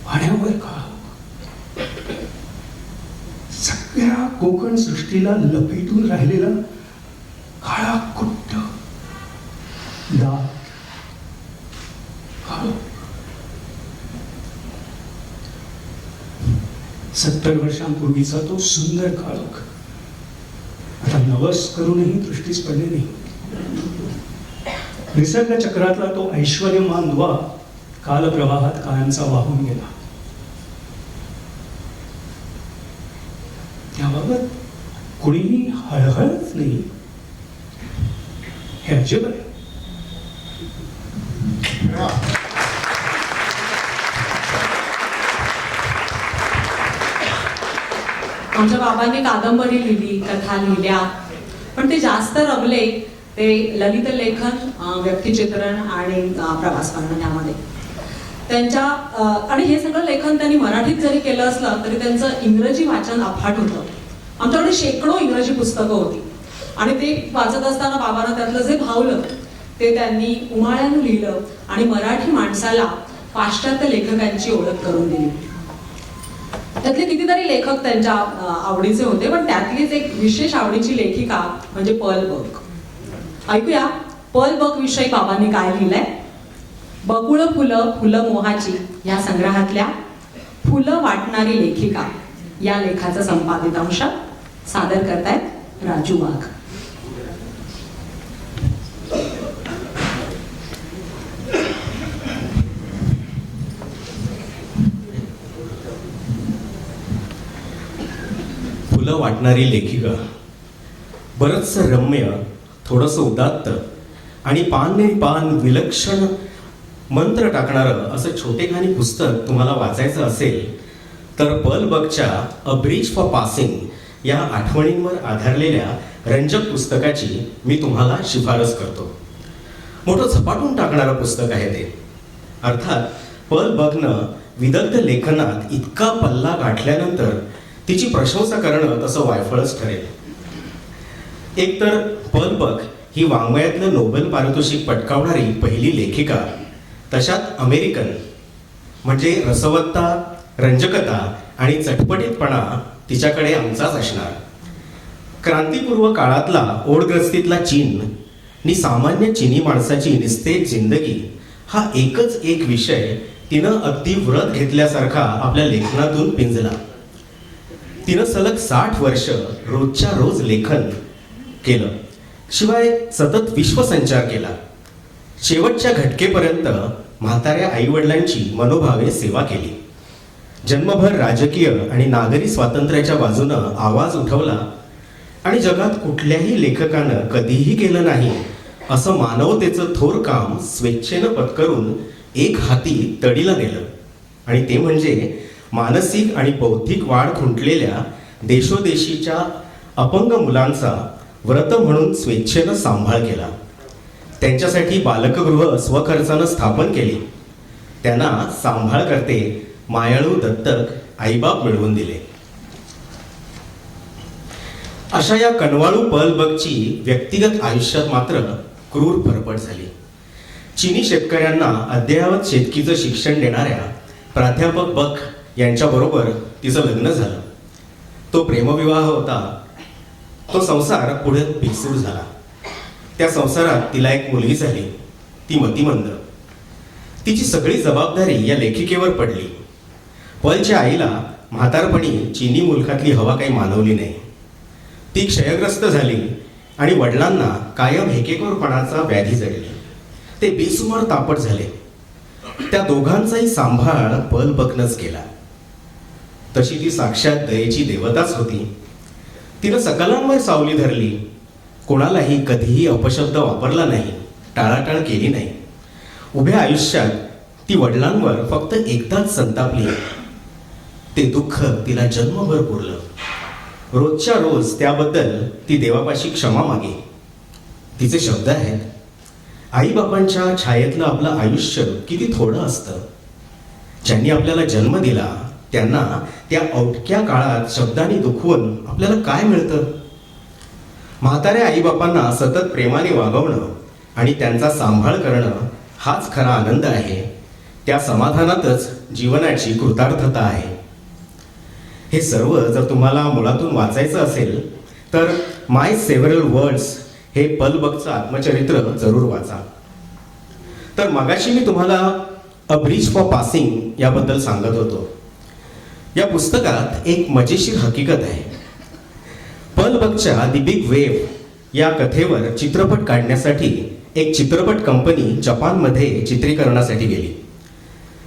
पाण्यावर काळोख. सगळ्या कोकण सृष्टीला लपेटून राहिलेला काळा कुट्ट दाट काळोख. 70 वर्षांपूर्वीचा तो सुंदर काळोख आता नवस करूनही दृष्टीस पडले नाही. निसर्ग चक्रातला तो ऐश्वर्यमान दुवा कालप्रवाहात कायमचा वाहून गेला. त्याबाबत कुणीही हळहळच नाही. हे अजब आहे. आमच्या बाबांनी कादंबरी लिहिली, कथा लिहिल्या, पण ते जास्त रमले ते ललित लेखन, व्यक्तिचित्रण आणि प्रवास वर्णन यामध्ये. त्यांच्या आणि हे सगळं लेखन त्यांनी मराठीत जरी केलं असलं तरी त्यांचं इंग्रजी वाचन अफाट होतं. आमच्याकडे शेकडो इंग्रजी पुस्तकं होती आणि ते वाचत असताना बाबांना त्यातलं जे भावलं ते त्यांनी उमाळ्यानं लिहिलं आणि मराठी माणसाला पाश्चात्य लेखकांची ओळख करून दिली. त्यातले कितीतरी लेखक त्यांच्या आवडीचे होते, पण त्यातलीच एक विशेष आवडीची लेखिका म्हणजे पर्ल बक. ऐकूया पर्ल बक विषयी बाबांनी काय लिहिलंय. बकुळ फुलं फुलं मोहाची या संग्रहातल्या फुलं वाटणारी लेखिका या लेखाचं संपादित अंश सादर करतायत राजू वाघ. फुलं वाटणारी लेखिका. बरंचसं रम्य, थोडंसं उदात्त आणि पान पान विलक्षण मंत्र टाकणारं असं छोटेखानी पुस्तक तुम्हाला वाचायचं असेल तर पर्ल बकच्या अ ब्रिज फॉर पासिंग या आठवणींवर आधारलेल्या रंजक पुस्तकाची मी तुम्हाला शिफारस करतो. मोठं झपाटून टाकणारं पुस्तक आहे ते. अर्थात पर्ल बकनं विदग्ध लेखनात इतका पल्ला गाठल्यानंतर तिची प्रशंसा करणं तसं वायफळच ठरेल. एकतर पर्ल बक ही वाङ्मयातलं नोबेल पारितोषिक पटकावणारी पहिली लेखिका, तशात अमेरिकन, म्हणजे रसवत्ता, रंजकता आणि चटपटीतपणा तिच्याकडे आमचाच असणार. क्रांतीपूर्व काळातला ओढग्रस्तीतला चीन नि सामान्य चीनी माणसाची निस्तेज जिंदगी हा एकच एक विषय तिनं अगदी व्रत घेतल्यासारखा आपल्या लेखनातून पिंजला. तिनं सलग 60 वर्ष रोजच्या रोज लेखन केलं, शिवाय सतत विश्वसंचार केला. शेवटच्या घटकेपर्यंत म्हाताऱ्या आईवडिलांची मनोभावे सेवा केली. जन्मभर राजकीय आणि नागरी स्वातंत्र्याच्या बाजूनं आवाज उठवला आणि जगात कुठल्याही लेखकानं कधीही केलं नाही असं मानवतेचं थोर काम स्वेच्छेनं पत्करून एक हाती तडीला नेलं. आणि ते म्हणजे मानसिक आणि बौद्धिक वाढ खुंटलेल्या देशोदेशीच्या अपंग मुलांचा व्रत म्हणून स्वेच्छेनं सांभाळ केला. त्यांच्यासाठी बालकगृह स्वखर्चानं स्थापन केली. त्यांना सांभाळ करते मायाळू दत्तक आईबाप मिळवून दिले. अशा या कनवाळू पर्ल बकची व्यक्तिगत आयुष्यात मात्र क्रूर फरफट झाली. चीनी शेतकऱ्यांना अद्ययावत शेतकीचं शिक्षण देणाऱ्या प्राध्यापक बक यांच्याबरोबर तिचं लग्न झालं. तो प्रेमविवाह होता. तो संसार पुढे भिसूर झाला. त्या संसारात तिला एक मुलगी झाली. ती मतिमंद. तिची सगळी जबाबदारी या लेखिकेवर पडली. पर्लच्या आईला म्हातारपणी चीनी मुलखातली हवा काही मानवली नाही. ती क्षयग्रस्त झाली आणि वडिलांना कायम हेकेखोरपणाचा व्याधी जडली. ते बेसुमार तापट झाले. त्या दोघांचाही सांभाळ पर्ल बकनंच केला. तशी ती साक्षात दयेची देवताच होती. तिनं सकलांवर सावली धरली. कोणालाही कधीही अपशब्द वापरला नाही, टाळाटाळ केली नाही. उभ्या आयुष्यात ती वडिलांवर फक्त एकदाच संतापली. ते दुःख तिला जन्मभर पुरलं. रोजच्या रोज त्याबद्दल ती देवापाशी क्षमा मागे. तिचे शब्द आहेत, आईबापांच्या छायेतलं आपलं आयुष्य किती थोडं असतं. ज्यांनी आपल्याला जन्म दिला त्यांना त्या अवघ्या काळात शब्दांनी दुखवून आपल्याला काय मिळतं. म्हाताऱ्या आईबापांना सतत प्रेमाने वागवणं आणि त्यांचा सांभाळ करणं हाच खरा आनंद आहे. त्या समाधानातच जीवनाची कृतार्थता आहे. हे सर्व जर तुम्हाला मुळातून वाचायचं असेल तर माय सेव्हरल वर्ड्स हे पर्ल बकचं आत्मचरित्र जरूर वाचा. तर मगाशी मी तुम्हाला अ ब्रिज फॉर पासिंग याबद्दल सांगत होतो. या पुस्तकात एक मजेशीर हकीकत आहे. पर्ल बकच्या द बिग वेव्ह या कथेवर चित्रपट काढण्यासाठी एक चित्रपट कंपनी जपानमध्ये चित्रीकरणासाठी गेली.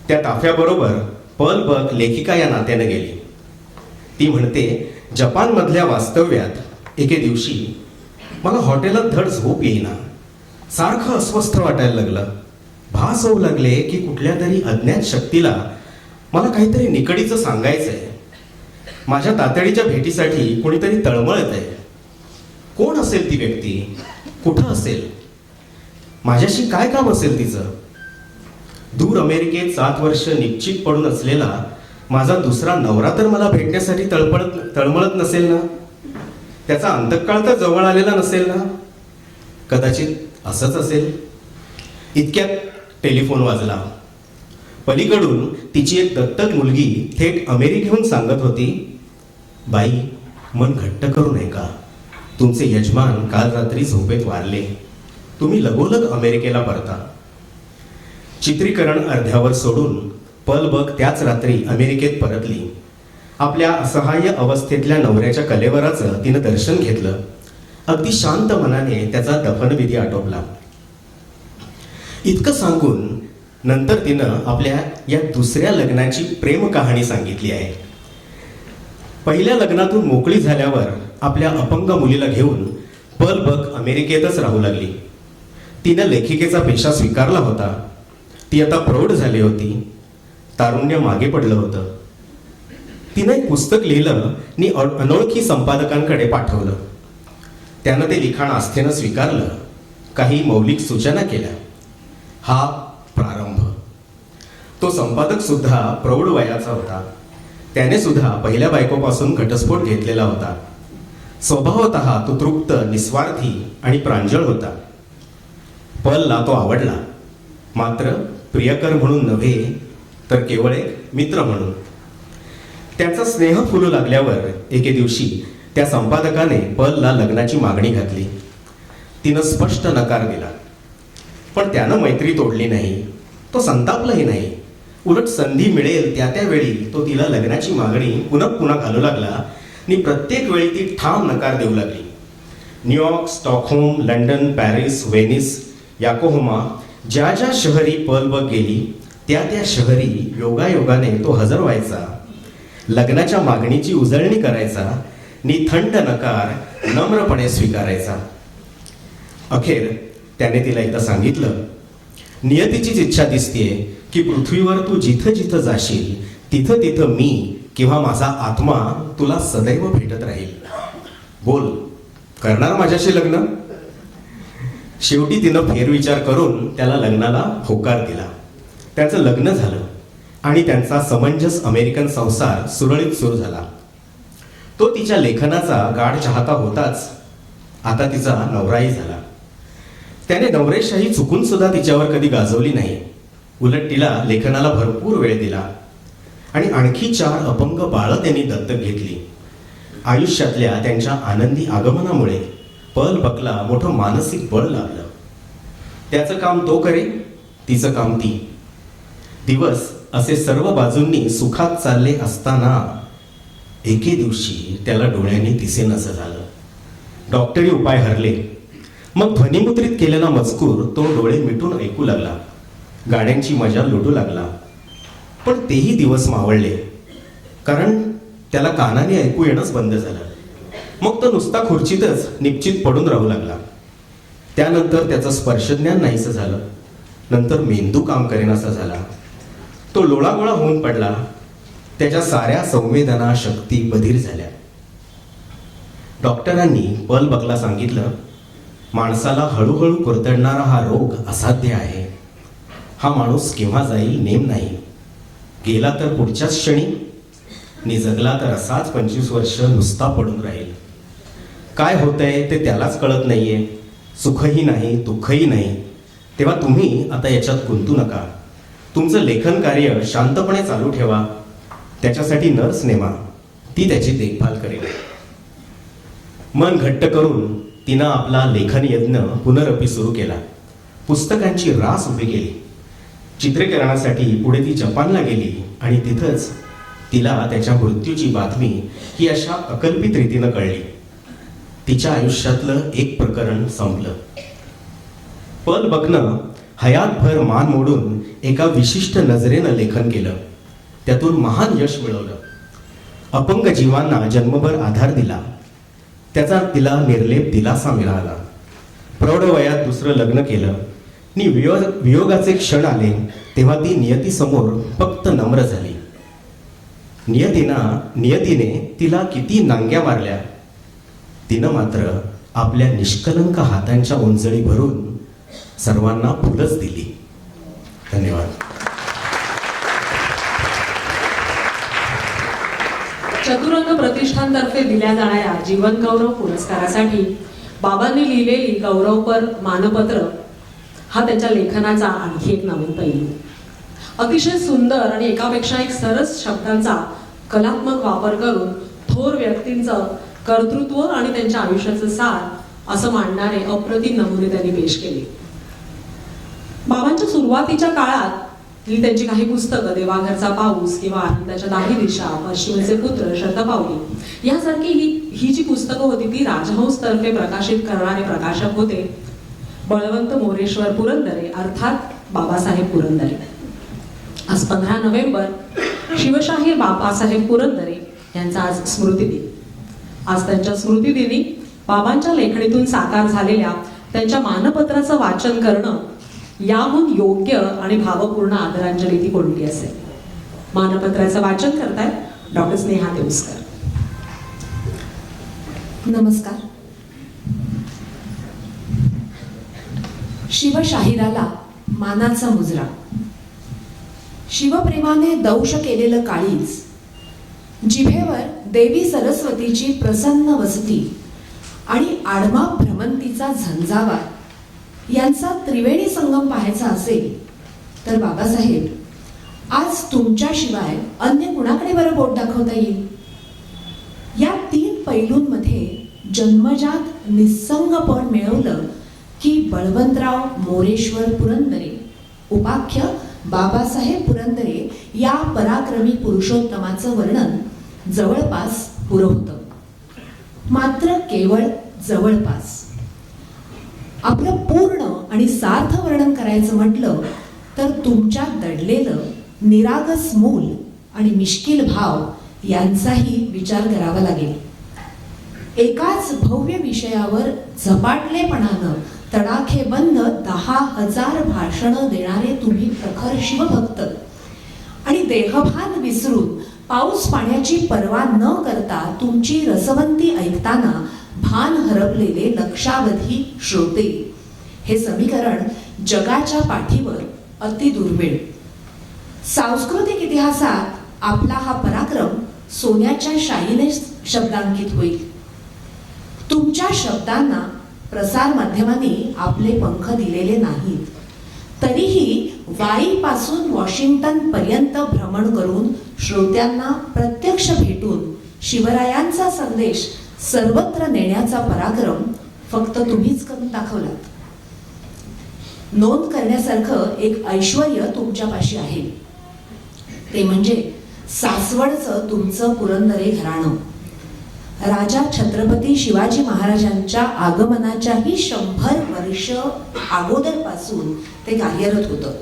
त्या ताफ्याबरोबर पर्ल बक लेखिका या नात्याने गेली. ती म्हणते, जपानमधल्या वास्तव्यात एके दिवशी मला हॉटेलात धड झोप येईना. सारखं अस्वस्थ वाटायला लागलं. भास होऊ लागले की कुठल्या तरी अज्ञात शक्तीला मला काहीतरी निकडीचं सांगायचंय. माझ्या तातडीच्या भेटीसाठी कोणीतरी तळमळत आहे. कोण असेल ती व्यक्ती? कुठं असेल? माझ्याशी काय काम असेल तिचं? दूर अमेरिकेत 7 वर्ष निश्चित पडून असलेला माझा दुसरा नवरा तर मला भेटण्यासाठी तळमळत नसेल ना? त्याचा अंतकाळ तर जवळ आलेला नसेल ना? कदाचित असंच असेल. इतक्यात टेलिफोन वाजला. पलीकडून तिची एक दत्तक मुलगी थेट अमेरिकेहून सांगत होती, बाई, मन घट्ट करू नये का? तुमचे यजमान काल रात्री झोपेत वारले. तुम्ही लगोलग अमेरिकेला परता. चित्रीकरण अर्ध्यावर सोडून पलबग त्याच रात्री अमेरिकेत परतली. आपल्या असहाय्य अवस्थेतल्या नवऱ्याच्या कलेवराचं तिनं दर्शन घेतलं. अगदी शांत मनाने त्याचा दफनविधी आटोपला. इतकं सांगून नंतर तिनं आपल्या या दुसऱ्या लग्नाची प्रेम कहाणी सांगितली आहे. पहिल्या लग्नातून मोकळी झाल्यावर आपल्या अपंग मुलीला घेऊन पलबग अमेरिकेतच राहू लागली. तिनं लेखिकेचा पेशा स्वीकारला होता. ती आता प्रौढ झाली होती. तारुण्य मागे पडलं होतं. तिनं एक पुस्तक लिहिलं आणि अनोळखी संपादकांकडे पाठवलं. त्यानं ते लिखाण आस्थेनं स्वीकारलं. काही मौलिक सूचना केल्या. हा प्रारंभ. तो संपादक सुद्धा प्रौढ वयाचा होता. त्याने सुद्धा पहिल्या बायकोपासून घटस्फोट घेतलेला होता. स्वभावतः तो तृप्त, निस्वार्थी आणि प्रांजळ होता. पलला तो आवडला, मात्र प्रियकर म्हणून नव्हे तर केवळ एक मित्र म्हणून. त्याचा स्नेह फुलू लागल्यावर एके दिवशी त्या संपादकाने पलला लग्नाची मागणी घातली. तिनं स्पष्ट नकार दिला. पण त्यानं मैत्री तोडली नाही. तो संतापलाही नाही. उलट संधी मिळेल त्या वेळी तो तिला लग्नाची मागणी पुन्हा घालू लागला आणि प्रत्येक वेळी ती ठाम नकार देऊ लागली. New York, Stockholm, London, Paris, Venice, Yokohama, ज्या ज्या शहरी पलबग गेली त्या शहरी योगायोगाने तो हजर व्हायचा. लग्नाच्या मागणीची उजळणी करायचा आणि थंड नकार नम्रपणे स्वीकारायचा. अखेर त्याने तिला एकदा सांगितलं, नियतीचीच इच्छा दिसतीये की पृथ्वीवर तू जिथं जिथं जाशील तिथं तिथं मी किंवा माझा आत्मा तुला सदैव भेटत राहील. बोल, करणार माझ्याशी लग्न? शेवटी तिनं फेरविचार करून त्याला लग्नाला होकार दिला. त्यांचं लग्न झालं आणि त्यांचा समंजस अमेरिकन संसार सुरळीत सुरू झाला. तो तिच्या लेखनाचा गाढ चाहता होताच. आता तिचा नवराही झाला. त्याने नवरेशाही चुकून सुद्धा तिच्यावर कधी गाजवली नाही. उलट तिला लेखनाला भरपूर वेळ दिला आणि आणखी 4 अपंग बाळं त्यांनी दत्तक घेतली. आयुष्यातल्या त्यांच्या आनंदी आगमनामुळे पलबगला मोठं मानसिक बळ लाभलं. त्याचं काम तो करे, तिचं काम ती. दिवस असे सर्व बाजूंनी सुखात चालले असताना एके दिवशी त्याला डोळ्यांनी दिसेनासं झालं. डॉक्टरी उपाय हरले. मग ध्वनिमुद्रित केलेला मजकूर तो डोळे मिटून ऐकू लागला. गाण्यांची मजा लुटू लागला. पण तेही दिवस मावळले, कारण त्याला कानाने ऐकू येणंच बंद झालं. मग तो नुसता खुर्चीतच निश्चित पडून राहू लागला. त्यानंतर त्याचं स्पर्शज्ञान नाहीसं झालं. नंतर मेंदू काम करेनासा झाला. तो लोळागोळा होऊन पडला. त्याच्या साऱ्या संवेदना शक्ती बधीर झाल्या. डॉक्टरांनी पलबगला सांगितलं, माणसाला हळूहळू कुरतडणारा हा रोग असाध्य आहे. हा माणूस केव्हा जाईल नेम नाही. गेला तर पुढच्याच क्षणी, नि जगला तर असाच 25 वर्ष नुसता पडून राहील. काय होतंय ते त्यालाच कळत नाहीये. सुखही नाही, दुःखही नाही. तेव्हा तुम्ही आता याच्यात गुंतू नका. तुमचं लेखन कार्य शांतपणे चालू ठेवा. त्याच्यासाठी नर्स नेमा, ती त्याची देखभाल करेल. मन घट्ट करून तिनं आपला लेखन यज्ञ पुनरपी सुरू केला. पुस्तकांची रास उभी केली. चित्रीकरणासाठी पुढे ती जपानला गेली आणि तिथंच तिला त्याच्या मृत्यूची बातमी ही अशा अकल्पित रीतीनं कळली. तिच्या आयुष्यातलं एक प्रकरण संपलं. पलबगनं हयातभर मान मोडून एका विशिष्ट नजरेनं लेखन केलं. त्यातून महान यश मिळवलं. अपंग जीवांना जन्मभर आधार दिला. त्याचा तिला निर्लेप दिलासा मिळाला. प्रौढ वयात दुसरं लग्न केलं आणि वियोगाचे क्षण आले तेव्हा ती नियतीसमोर फक्त नम्र झाली. नियतीने तिला किती नांग्या मारल्या, तिनं मात्र आपल्या निष्कलंक हातांच्या उंजळी भरून सर्वांना फुलच दिली. धन्यवाद. चतुरंग प्रतिष्ठानतर्फे दिल्या जाणाऱ्या जीवन गौरव पुरस्कारासाठी बाबांनी लिहिलेली गौरवपर मानपत्र हा त्यांच्या लेखनाचा आणखी एक नवीन पैलू. अतिशय सुंदर आणि एकापेक्षा एक सरस शब्दांचा कलात्मक वापर करून थोर व्यक्तींचं कर्तृत्व आणि त्यांच्या आयुष्याचं सार असं मांडणारे अप्रतिम नमुने त्यांनी पेश केले. बाबांच्या सुरुवातीच्या काळात ही त्यांची काही पुस्तकं, देवाघरचा पाऊस किंवा आनंदाच्या दाही दिशा, पश्चिमेचे पुत्र, शतपावली यासारखी ही जी पुस्तकं होती ती राजहंस तर्फे प्रकाशित करणारे प्रकाशक होते बळवंत मोरेश्वर पुरंदरे अर्थात बाबासाहेब पुरंदरे. आज 15 नोव्हेंबर शिवशाहीर बाबासाहेब पुरंदरे यांचा आज स्मृतिदिन. आज त्यांच्या स्मृतिदिनी बाबांच्या लेखणीतून साकार झालेल्या त्यांच्या मानपत्राचं वाचन करणं याहून योग्य आणि भावपूर्ण आदरांजली ती कोणती असेल. मानपत्राचं वाचन करतायत डॉक्टर स्नेहा देऊस्कर. नमस्कार. शिवशाहिराला मानाचा मुजरा. शिवप्रेमाने दंश केलेलं काळीज, जिभेवर देवी सरस्वतीची प्रसन्न वसती आणि आडमाप भ्रमंतीचा झंझावात यांचा त्रिवेणी संगम पाहायचा असेल तर बाबासाहेब आज तुमच्याशिवाय अन्य कुणाकडे बरं बोट दाखवता येईल. या 3 पैलूंमध्ये जन्मजात निस्संगपण मिळवलं की बळवंतराव मोरेश्वर पुरंदरे उपाख्य बाबासाहेब पुरंदरे या पराक्रमी पुरुषोत्तमाचं वर्णन जवळपास पुरं होतं. मात्र केवळ जवळपास. आपलं पूर्ण आणि सार्थ वर्णन करायचं म्हटलं तर तुमच्यात दडलेलं निरागस मूल आणि मिश्किल भाव यांचाही विचार करावा लागेल. एकाच भव्य विषयावर झपाटलेपणानं तडाखेबंद 10,000 भाषणं देणारे तुम्ही प्रखर शिवभक्त आणि देहभान विसरून पाऊस पाण्याची पर्वा न करता तुमची रसवंती ऐकताना भान हरपलेले लक्षावधी श्रोते, हे समीकरण जगाच्या पाठीवर अति दुर्मिळ. सांस्कृतिक इतिहासात आपला हा पराक्रम सोन्याच्या शाईने शब्दांकित होईल. तुमच्या शब्दांना प्रसार माध्यमांनी आपले पंख दिलेले नाहीत, तरीही वाईपासून वॉशिंग्टन पर्यंत भ्रमण करून श्रोत्यांना प्रत्यक्ष भेटून शिवरायांचा संदेश सर्वत्र नेण्याचा पराक्रम फक्त तुम्हीच करून दाखवलात. नोंद करण्यासारखं एक ऐश्वर्य तुमच्यापाशी आहे, ते म्हणजे सासवडचं तुमचं पुरंदरे घराणं. राजा छत्रपती शिवाजी महाराजांच्या आगमनाच्याही 100 वर्ष अगोदरपासून ते कार्यरत होतं.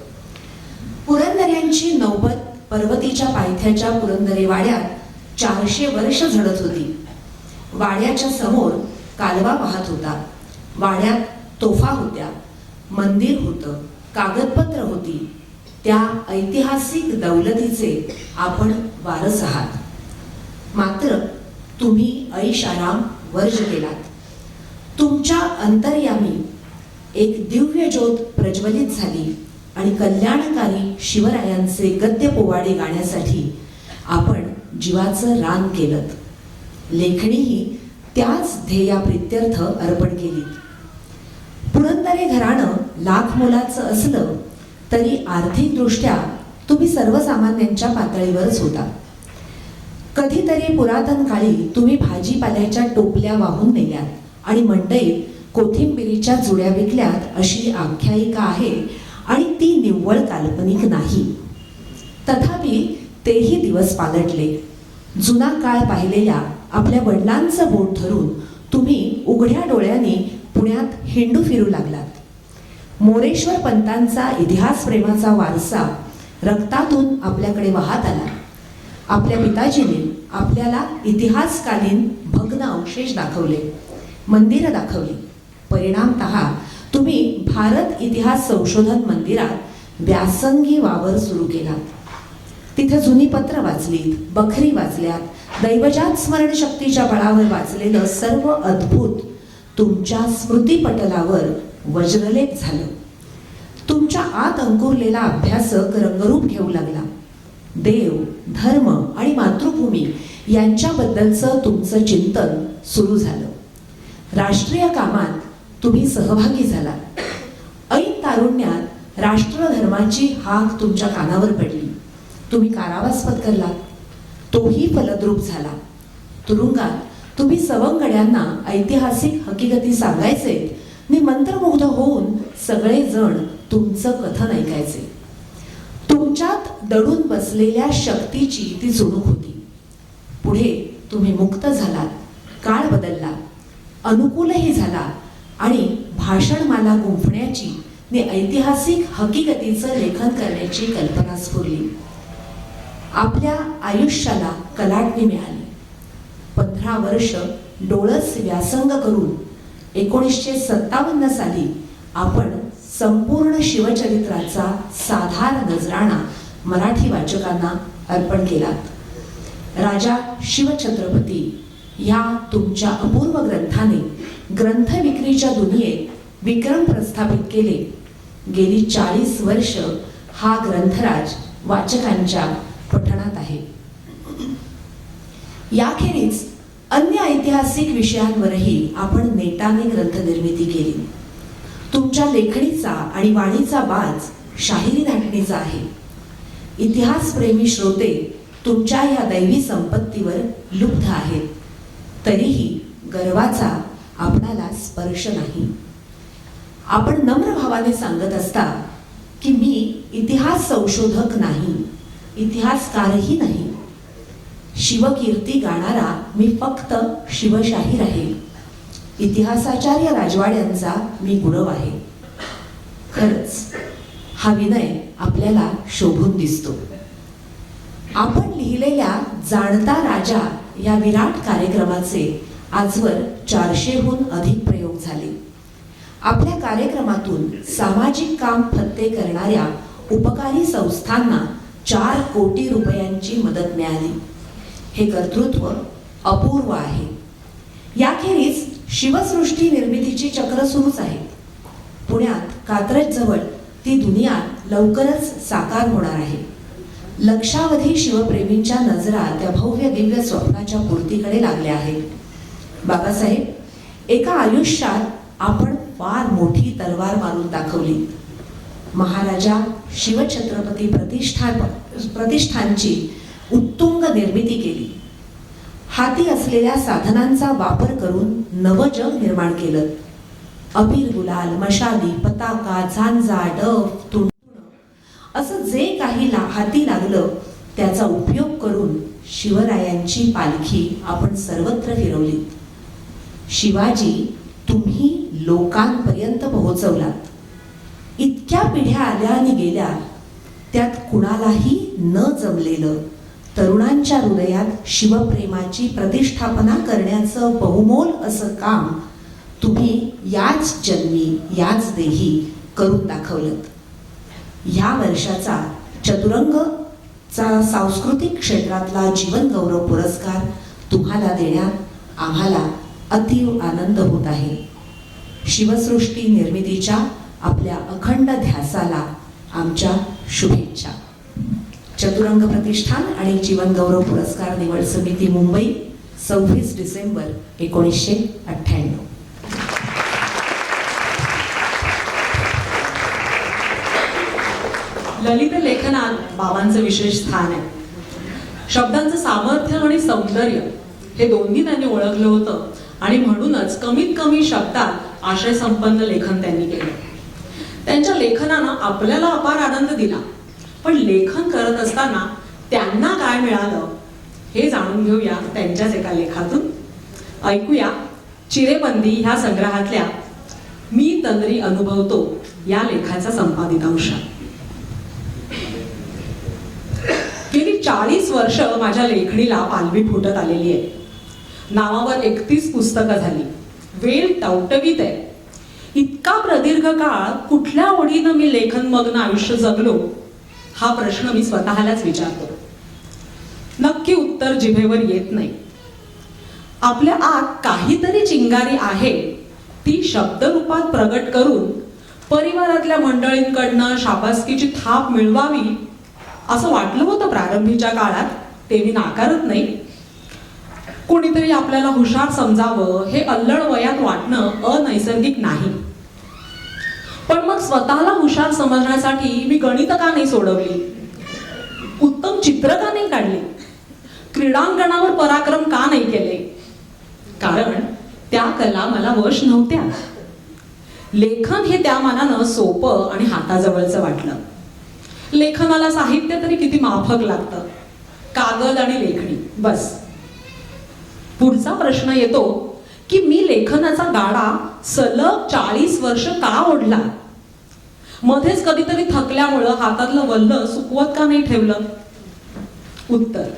पुरंदऱ्यांची नौबत पर्वतीच्या पायथ्याच्या पुरंदरे वाड्यात 400 वर्ष झडत होती. वाड्याच्या समोर कालवा वाहत होता. वाड्यात तोफा होत्या, मंदिर होतं, कागदपत्र होती. त्या ऐतिहासिक दौलतीचे आपण वारस आहात. मात्र तुम्ही ऐश आराम वर्ज केलात. तुमच्या अंतर्यामी एक दिव्य ज्योत प्रज्वलित झाली आणि कल्याणकारी शिवरायांचे गद्य पोवाडे गाण्यासाठी आपण जीवाचं रान केलं. लेखणीही त्याच ध्येयाप्रित्यर्थ अर्पण केली. पुरंदरे घराणं लाख मोलाचं असलं तरी आर्थिकदृष्ट्या तुम्ही सर्वसामान्यांच्या पातळीवरच होता. कधीतरी पुरातन काळी तुम्ही भाजीपाल्याच्या टोपल्या वाहून नेल्यात आणि मंडईत कोथिंबिरीच्या जुड्या विकल्यात अशी आख्यायिका आहे आणि ती निव्वळ काल्पनिक नाही. तथापि तेही दिवस पालटले. जुना काळ पाहिलेल्या आपल्या वडिलांचं बोट धरून तुम्ही उघड्या डोळ्यांनी पुण्यात हिंडू फिरू लागलात. मोरेश्वर पंतांचा इतिहास प्रेमाचा वारसा रक्तातून आपल्याकडे वाहत आला. आपल्या पिताजीने आपल्याला इतिहासकालीन भग्न अवशेष दाखवले, मंदिरं दाखवली. परिणामतः तुम्ही भारत इतिहास संशोधन मंदिरात व्यासंगी वावर सुरू केला. तिथं जुनी पत्र वाचलीत, बखरी वाचल्यात, दैवजात स्मरणशक्तीच्या बळावर वाचलेलं सर्व अद्भुत तुमच्या स्मृतीपटलावर वज्रलेप झालं. तुमच्या आत अंकुरलेला अभ्यासक रंगरूप घेऊ लागला. देव, धर्म आणि मातृभूमी यांच्याबद्दलचं तुमचं चिंतन सुरू झालं. राष्ट्रीय कामात तुम्ही सहभागी झाला. ऐन तारुण्यात राष्ट्रधर्माची हाक तुमच्या कानावर पडली. तुम्ही कारावास पत्करलात. तोही फलद्रूप झाला. तुरुंगात तुम्ही सवंगड्यांना ऐतिहासिक हकीकती सांगायचे आणि मंत्रमुग्ध होऊन सगळेजण तुमचं कथन ऐकायचे. तुमच्यात दडून बसलेल्या शक्तीची ती जुणूक होती. पुढे तुम्ही मुक्त झालात. काळ बदलला, अनुकूलही झाला आणि भाषणमाला गुंफण्याची आणि ऐतिहासिक हकीकतीचं लेखन करण्याची कल्पना स्फुरली. आपल्या आयुष्याला कलाटणी मिळाली. 15 वर्ष डोळस व्यासंग करून 1957 साली आपण संपूर्ण शिवचरित्राचा साधार नजराणा मराठी वाचकांना अर्पण केलात. राजा शिवछत्रपती या तुमच्या अपूर्व ग्रंथाने ग्रंथ विक्रीच्या दुनियेत विक्रम प्रस्थापित केले. गेली 40 वर्ष हा ग्रंथराज वाचकांच्या पठणात आहे. याखेरीज अन्य ऐतिहासिक विषयांवरही आपण नेटाने ग्रंथ निर्मिती केली. तुमच्या लेखणीचा आणि वाणीचा बाज शाहिरी धाटणीचा आहे. इतिहासप्रेमी श्रोते तुमच्या या दैवी संपत्तीवर लुब्ध आहेत. तरीही गर्वाचा आपणाला स्पर्श नाही. आपण नम्र भावाने सांगत असता की मी इतिहास संशोधक नाही, इतिहासकारही नाही. शिवकीर्ती गाणारा मी फक्त शिवशाहीर आहे. इतिहासाचार्य राजवाड्यांचा मी गुरव आहे. खरंच हा विनय आपल्याला शोभून दिसतो. आपण लिहिलेल्या जाणता राजा या विराट कार्यक्रमाचे आजवर 400हून अधिक प्रयोग झाले. आपल्या कार्यक्रमातून सामाजिक काम फत्ते करणाऱ्या उपकारी संस्थांना 4 कोटी रुपयांची मदत मिळाली. हे कर्तृत्व अपूर्व आहे. याखेरीज शिवसृष्टी निर्मितीची चक्र सुरूच आहे. पुण्यात कात्रज जवळ ती दुनिया लवकरच साकार होणार आहे. लक्षावधी शिवप्रेमींच्या नजरा त्या भव्य दिव्य स्वप्नाच्या पूर्तीकडे लागल्या आहेत. बाबासाहेब, एका आयुष्यात आपण फार मोठी तलवार मारून दाखवली. महाराजा शिवछत्रपती प्रतिष्ठानची उत्तुंग निर्मिती केली. हाती असलेल्या साधनांचा वापर करून नवं जग निर्माण केलं. अबीर गुलाल, मशाली, पताका, झांजा, डफ, तुंडुण असं जे काही हाती लागलं त्याचा उपयोग करून शिवरायांची पालखी आपण सर्वत्र फिरवली. शिवाजी तुम्ही लोकांपर्यंत पोहोचवलात. इतक्या पिढ्या आल्या आणि गेल्या, त्यात कुणालाही न जमलेलं तरुणांच्या हृदयात शिवप्रेमाची प्रतिष्ठापना करण्याचं बहुमोल असं काम तुम्ही याच जन्मी याच देही करून दाखवलं. ह्या वर्षाचा चतुरंगचा सांस्कृतिक क्षेत्रातला जीवन गौरव पुरस्कार तुम्हाला देण्यात आम्हाला अतीव आनंद होत आहे. शिवसृष्टी निर्मितीच्या आपल्या अखंड ध्यासाला आमच्या शुभेच्छा. चतुरंग प्रतिष्ठान आणि जीवन गौरव पुरस्कार निवड समिती, मुंबई, 26 डिसेंबर 1998. ललित लेखनात बाबांचं विशेष स्थान आहे. शब्दांचं सामर्थ्य आणि सौंदर्य हे दोन्ही त्यांनी ओळखलं होतं आणि म्हणूनच कमीत कमी शब्दात आशय संपन्न लेखन त्यांनी केलं. त्यांच्या लेखनानं आपल्याला अपार आनंद दिला, पण लेखन करत असताना त्यांना काय मिळालं हे जाणून घेऊया त्यांच्याच एका लेखातून. ऐकूया चिरेबंदी ह्या संग्रहातल्या मी तंद्री अनुभवतो या लेखाचा संपादित अंश. गेली 40 वर्ष माझ्या लेखणीला पालवी फुटत आलेली आहे. नावावर 31 पुस्तकं झाली. वेळ टवटवीत आहे. इतका प्रदीर्घ काळ कुठल्या ओढीनं मी लेखनमग्न आयुष्य जगलो हा प्रश्न मी स्वतःलाच विचारतो. नक्की उत्तर जिभेवर येत नाही. आपल्या आत काहीतरी चिंगारी आहे, ती शब्दरूपात प्रगट करून परिवारातल्या मंडळींकडनं शाबासकीची थाप मिळवावी असं वाटलं होतं प्रारंभीच्या काळात. ते मी नाकारत नाही. कोणीतरी आपल्याला हुशार समजावं हे अल्लड वयात वाटणं अनैसर्गिक नाही. पण मग स्वतःला हुशार समजण्यासाठी मी गणित का नाही सोडवली, उत्तम चित्र का नाही काढली, क्रीडांगणावर पराक्रम का नाही केले? कारण त्या कला मला वश नव्हत्या. लेखन हे त्या मानानं सोपं आणि हाताजवळचं वाटलं. लेखनाला साहित्य तरी किती माफक लागतं, कागद आणि लेखणी बस. पुढचा प्रश्न येतो की मी लेखनाचा गाडा सलग 40 वर्ष का ओढला? मध्येच कधीतरी थकल्यामुळं हातातलं वल्ल सुकवत का नाही ठेवलं? उत्तर,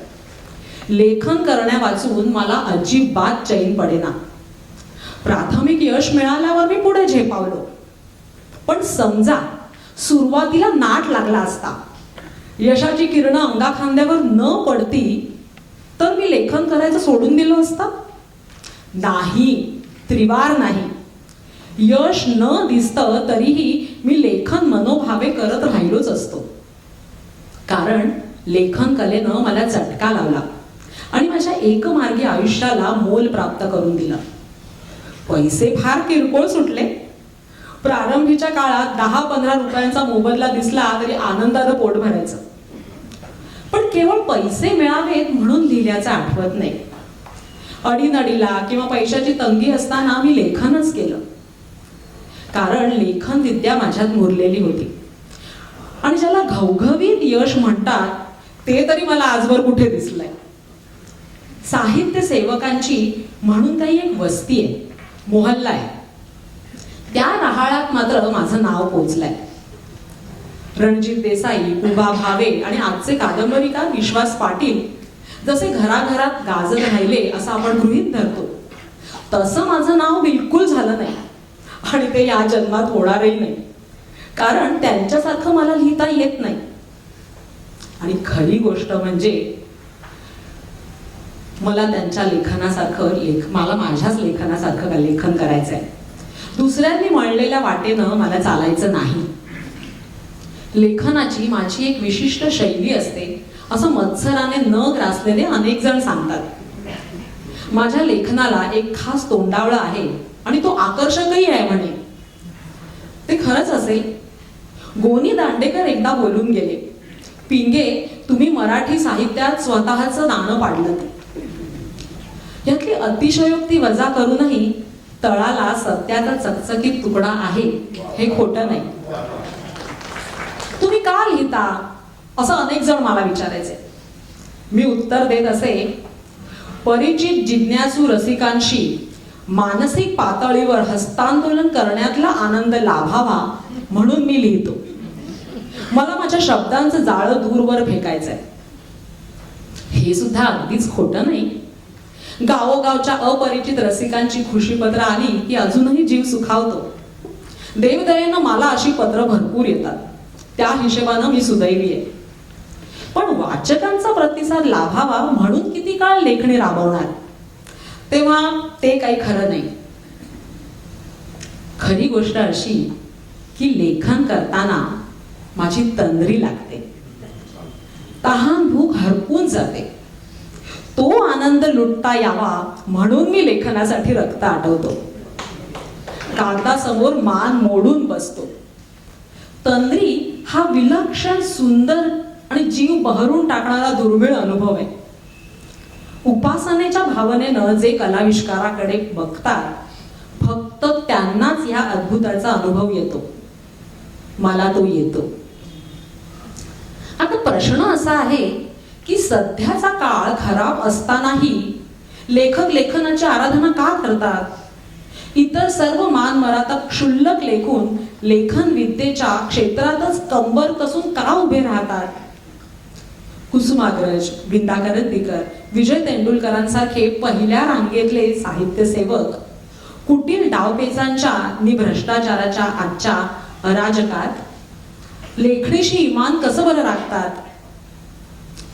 लेखन करण्या वाचून मला अजिबात चैन पडेना. प्राथमिक यश मिळाल्यावर मी पुढे झेपावलो. पण समजा सुरुवातीला नाट लागला असता, यशाची किरणं अंगाखांद्यावर न पडती, तर मी लेखन करायचं सोडून दिलं असतं? नाही, त्रिवार नाही. यश न दिसतं तरीही मी लेखन मनोभावे करत राहिलोच असतो. कारण लेखन कलेनं मला चटका लावला आणि माझ्या एकमार्गी आयुष्याला मोल प्राप्त करून दिलं. पैसे फार किरकोळ सुटले. प्रारंभीच्या काळात 10-15 रुपयांचा मोबदला दिसला तरी आनंदानं पोट भरायचं. पण केवळ पैसे मिळावेत म्हणून लिहिल्याचं आठवत नाही. अडीनडीला किंवा पैशाची तंगी असताना मी लेखनच केलं. कारण लेखन विद्या माझ्यात मुरलेली होती. आणि ज्याला घवघवीत यश म्हणतात ते तरी मला आजवर कुठे दिसलंय. साहित्य सेवकांची म्हणून काही एक वस्ती आहे, मोहल्ला आहे. त्या रहाळ्यात मात्र माझं नाव पोचलंय. रणजित देसाई, उभा भावे आणि आजचे कादंबरीकार विश्वास पाटील जसे घराघरात गाजत राहिले असं आपण गृहीत धरतो, तसं माझं नाव बिलकुल झालं नाही. आणि ते या जन्मात होणारही नाही. कारण त्यांच्यासारखं मला लिहिता येत नाही. आणि खरी गोष्ट म्हणजे मला त्यांच्या लेखनासारखं मला माझ्याच लेखनासारखं लेखन करायचंय. दुसऱ्यांनी मळलेल्या वाटेनं मला चालायचं नाही. लेखनाची माझी एक विशिष्ट शैली असते असं मत्सराने न ग्रासलेले अनेक जण सांगतात. माझ्या लेखनाला एक खास तोंडावळा आहे आणि तो आकर्षकही आहे म्हणे. ते खरंच असेल. गोनी दांडेकर एकदा बोलून गेले, पिंगे तुम्ही मराठी साहित्यात स्वतःचं नाणं पाडलं. यातली अतिशयोक्ती वजा करूनही तळाला सत्याचा चकचकीत तुकडा आहे हे खोटं नाही. तुम्ही का लिहिता असं अनेक जण मला विचारायचे. मी उत्तर देत असे, परिचित जिज्ञासू रसिकांशी मानसिक पातळीवर हस्तांदोलन करण्यातला आनंद लाभावा म्हणून मी लिहितो. मला माझ्या शब्दांचं जाळं दूरवर फेकायचंय. हे सुद्धा अगदीच खोटं नाही. गावोगावच्या अपरिचित रसिकांची खुशीपत्र आली की अजूनही जीव सुखावतो. देवदयेनं मला अशी पत्र भरपूर येतात. त्या हिशेबानं मी सुदैवी आहे. पण वाचकांचा प्रतिसाद लाभावा म्हणून किती काळ लेखणी राबवणार, तेव्हा ते काही खरं नाही. खरी गोष्ट अशी की लेखन करताना माझी तंद्री लागते, तहान भूक हरपून जाते. तो आनंद लुटता यावा म्हणून मी लेखनासाठी रक्त आटवतो. कागदासमोर मान मोडून बसतो. तंद्री हा विलक्षण सुंदर आणि जीव बहरून टाकणारा दुर्मिळ अनुभव आहे. उपासनेच्या भावनेनं जे कलाविष्काराकडे बघतात फक्त त्यांनाच या अद्भुताचा अनुभव येतो. मला तो येतो. आता प्रश्न असा आहे की सध्याचा काळ खराब असतानाही लेखक लेखनाची आराधना का करतात? इतर सर्व मान मराठा क्षुल्लक लेखून लेखन विद्येच्या क्षेत्रातच कंबर कसून का उभे राहतात? कुसुमाग्रज, विंदा करंदीकर, विजय तेंडुलकरांसारखे पहिल्या रांगेतले साहित्यसेवक कुटील डावपेचांच्या नि भ्रष्टाचाराच्या आजच्या अराजकात लेखणीशी इमान कसं बरं राखतात?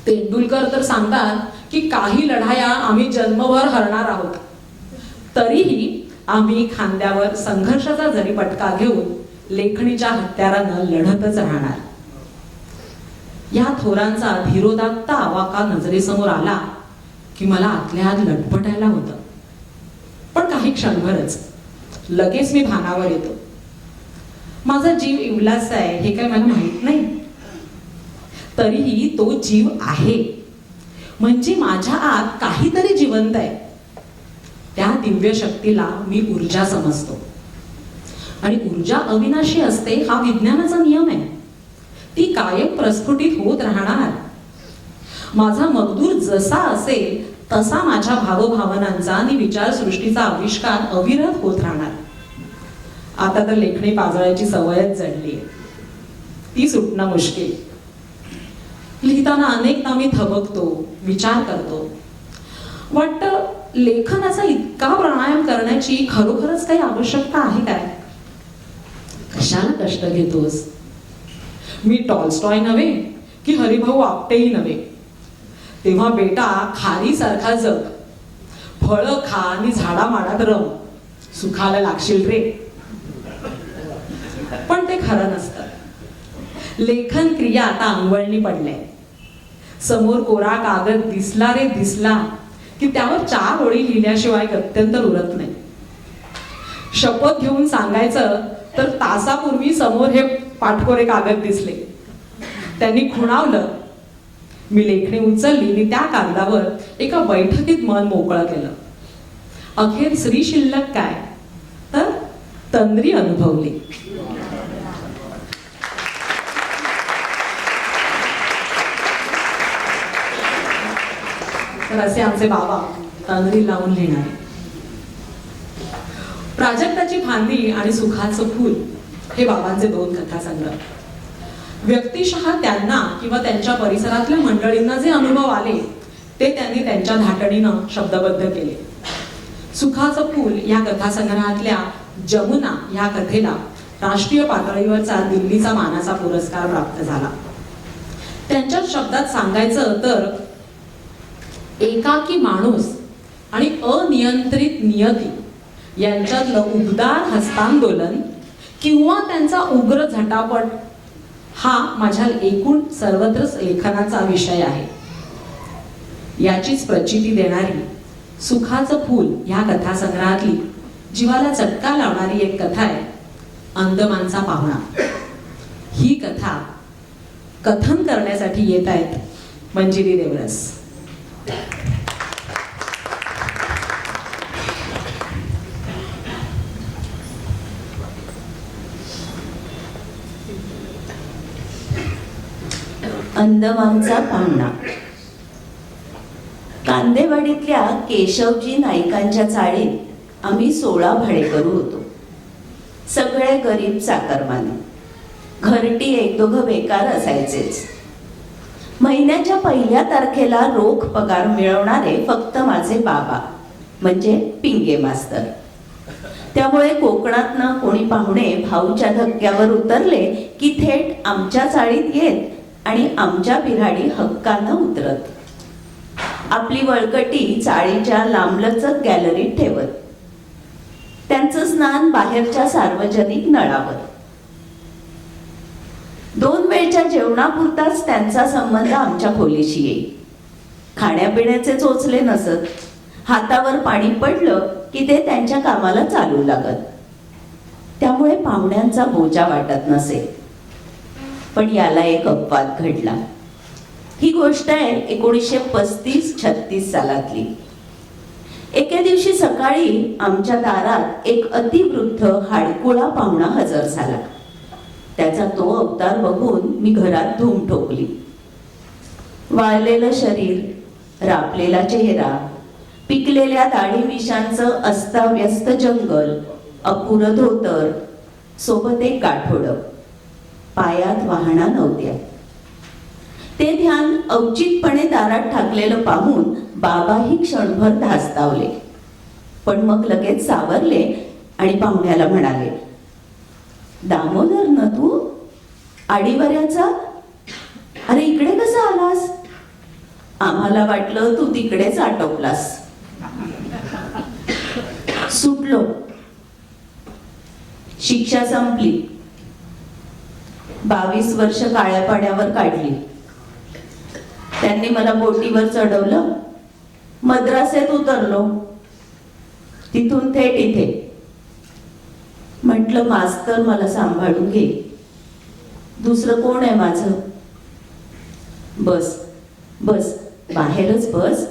तेंडुलकर तर सांगतात की काही लढाया आम्ही जन्मभर हरणार आहोत, तरीही आम्ही खांद्यावर संघर्षाचा जरी पटका घेऊन लेखणीच्या हत्यारानं लढतच राहणार. या थोरांचा धीरोदात्त आवाका नजरेसमोर आला की मला आतल्या आत लटपटायला होतं. पण काही क्षणभरच, लगेच मी भानावर येतो. माझा जीव इवलास आहे हे काय मला माहित नाही, तरीही तो जीव आहे म्हणजे माझ्या आत काहीतरी जिवंत आहे. त्या दिव्य शक्तीला मी ऊर्जा समजतो. आणि ऊर्जा अविनाशी असते हा विज्ञानाचा नियम आहे. ती कायम प्रस्फुटित होत राहणार. माझा मगदूर जसा असेल तसा माझ्या भावभावनांचा आणि विचारसृष्टीचा आविष्कार अविरत होत राहणार. आता तर लेखणी पाजळायची सवयच जडली आहे, ती सुटणं मुश्किल. लिहिताना अनेकदा मी थबकतो, विचार करतो. वाटतं लेखनाचा इतका प्राणायाम करण्याची खरोखरच काही आवश्यकता आहे काय? कशाला कष्ट घेतोस? मी टॉलस्टॉय नव्हे की हरिभाऊ आपटेही नव्हे. तेव्हा बेटा खारी सारखा जग, फळं खा आणि झाडामाडात रम, सुखाला लागशील रे. पण ते खरं नसतं. लेखन क्रिया आता अंगवळणी पडले. समोर कोरा कागद दिसला रे दिसला की त्यावर 4 ओळी लिहिल्याशिवाय गत्यंतर उरत नाही. शपथ घेऊन सांगायचं तर तासापूर्वी समोर हे पाठकोरे कागद दिसले. त्यांनी खुणावलं. मी लेखणी उचलली आणि त्या कागदावर एका बैठकीत मन मोकळं केलं. अखेर श्री शिल्लक काय तर तंद्री अनुभवली. तर असे आमचे बाबा तंद्री लावून लिहिणारे. प्राजक्ताची फांदी आणि सुखाचं फूल हे बाबांचे 2 कथासंग्रह. व्यक्तिशः त्यांना किंवा त्यांच्या परिसरातल्या मंडळींना जे अनुभव आले ते त्यांनी त्यांच्या धाटणीनं शब्दबद्ध केले. सुखाचं फूल या कथासंग्रहातल्या जमुना या कथेला राष्ट्रीय पातळीवरचा दिल्लीचा मानाचा पुरस्कार प्राप्त झाला. त्यांच्या शब्दात सांगायचं तर एकाकी माणूस आणि अनियंत्रित नियती यांच्यातलं उबदार हस्तांदोलन किंवा त्यांचा उग्र झटापट हा माझ्या एकूण सर्वत्रच लेखनाचा विषय आहे. याचीच प्रचिती देणारी सुखाचं फूल या कथासंग्रहातली जीवाला चटका लावणारी एक कथा आहे अंदमानचा पाहुणा. ही कथा कथन करण्यासाठी येत आहेत मंजिरी देवरस. अंदमानचा पाहुणा. कांदेवाडीतल्या केशवजी नाईकांच्या चाळीत आम्ही 16 भाडेकरू होतो. सगळे गरीब चाकरमाने. घरटी 1-2 बेकार असायचेच. महिन्याच्या 1 तारखेला रोख पगार मिळवणारे फक्त माझे बाबा म्हणजे पिंगे मास्तर. त्यामुळे कोकणातनं कोणी पाहुणे भाऊच्या धक्क्यावर उतरले की थेट आमच्या चाळीत येत आणि आमच्या बिऱ्हाडी हक्कानं उतरत. आपली वळकटी चाळीच्या लांबलचक गॅलरीत ठेवत. त्यांचं स्नान बाहेरच्या सार्वजनिक नळावर. 2 वेळच्या जेवणापुरताच त्यांचा संबंध आमच्या खोलीशी येई. खाण्यापिण्याचे चोचले नसत. हातावर पाणी पडलं की ते त्यांच्या कामाला चालू लागत. त्यामुळे पाहुण्यांचा बोजा वाटत नसे. पण याला एक अपवाद घडला. ही गोष्ट आहे 1935-36 सालातली. एके दिवशी सकाळी आमच्या दारात एक अतिवृद्ध हाडकुळा पाहुणा हजर झाला. त्याचा तो अवतार बघून मी घरात धूम ठोकली. वाळलेलं शरीर, रापलेला चेहरा, पिकलेल्या दाढी-मिशांचं अस्ताव्यस्त जंगल, अपुरं धोतर, सोबत एक गाठोडं. पायात वाहना नव्हत्या. ते ध्यान औचितपणे दारात ठाकलेलं पाहून बाबाही क्षणभर धास्तावले. पण मग लगेच सावरले आणि पाहुण्याला म्हणाले, दामोदर न तू? आडीवऱ्याचा? अरे इकडे कसा आलास? आम्हाला वाटलं तू तिकडेच आटोपलास. सुटलो. शिक्षा संपली. 22 वर्ष काळ्या पाण्यावर काढली. त्यांनी मला बोटीवर चढवलं. मद्रासेत उतरलो. तिथून थेट इथे. म्हटलं मास्तर मला सांभाळून घे, दुसरं कोण आहे माझं. बस बस, बाहेरच बस,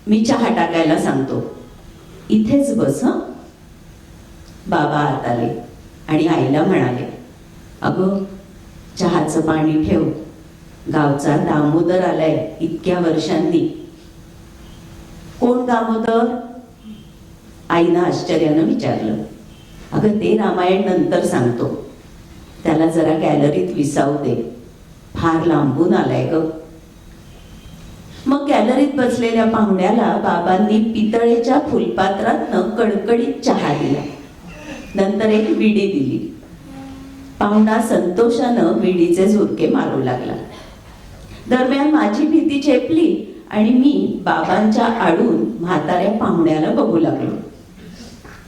मी चहा टाकायला सांगतो, इथेच बस. हं. बाबा आत आले आणि आईला म्हणाले, अगं चहाचं पाणी ठेव, गावचा दामोदर आलाय इतक्या वर्षांनी. कोण दामोदर? आईनं आश्चर्यानं विचारलं. अगं ते रामायण नंतर सांगतो, त्याला जरा गॅलरीत विसावू दे, फार लांबून आलाय ग. मग गॅलरीत बसलेल्या पाहुण्याला बाबांनी पितळेच्या फुलपात्रातनं कडकडीत चहा दिला. नंतर एक विडी दिली. पाहुणा संतोषानं विडीचे झुरके मारू लागला. दरम्यान माझी भीती चेपली आणि मी बाबांच्या आडून म्हाताऱ्या पाहुण्याला बघू लागलो.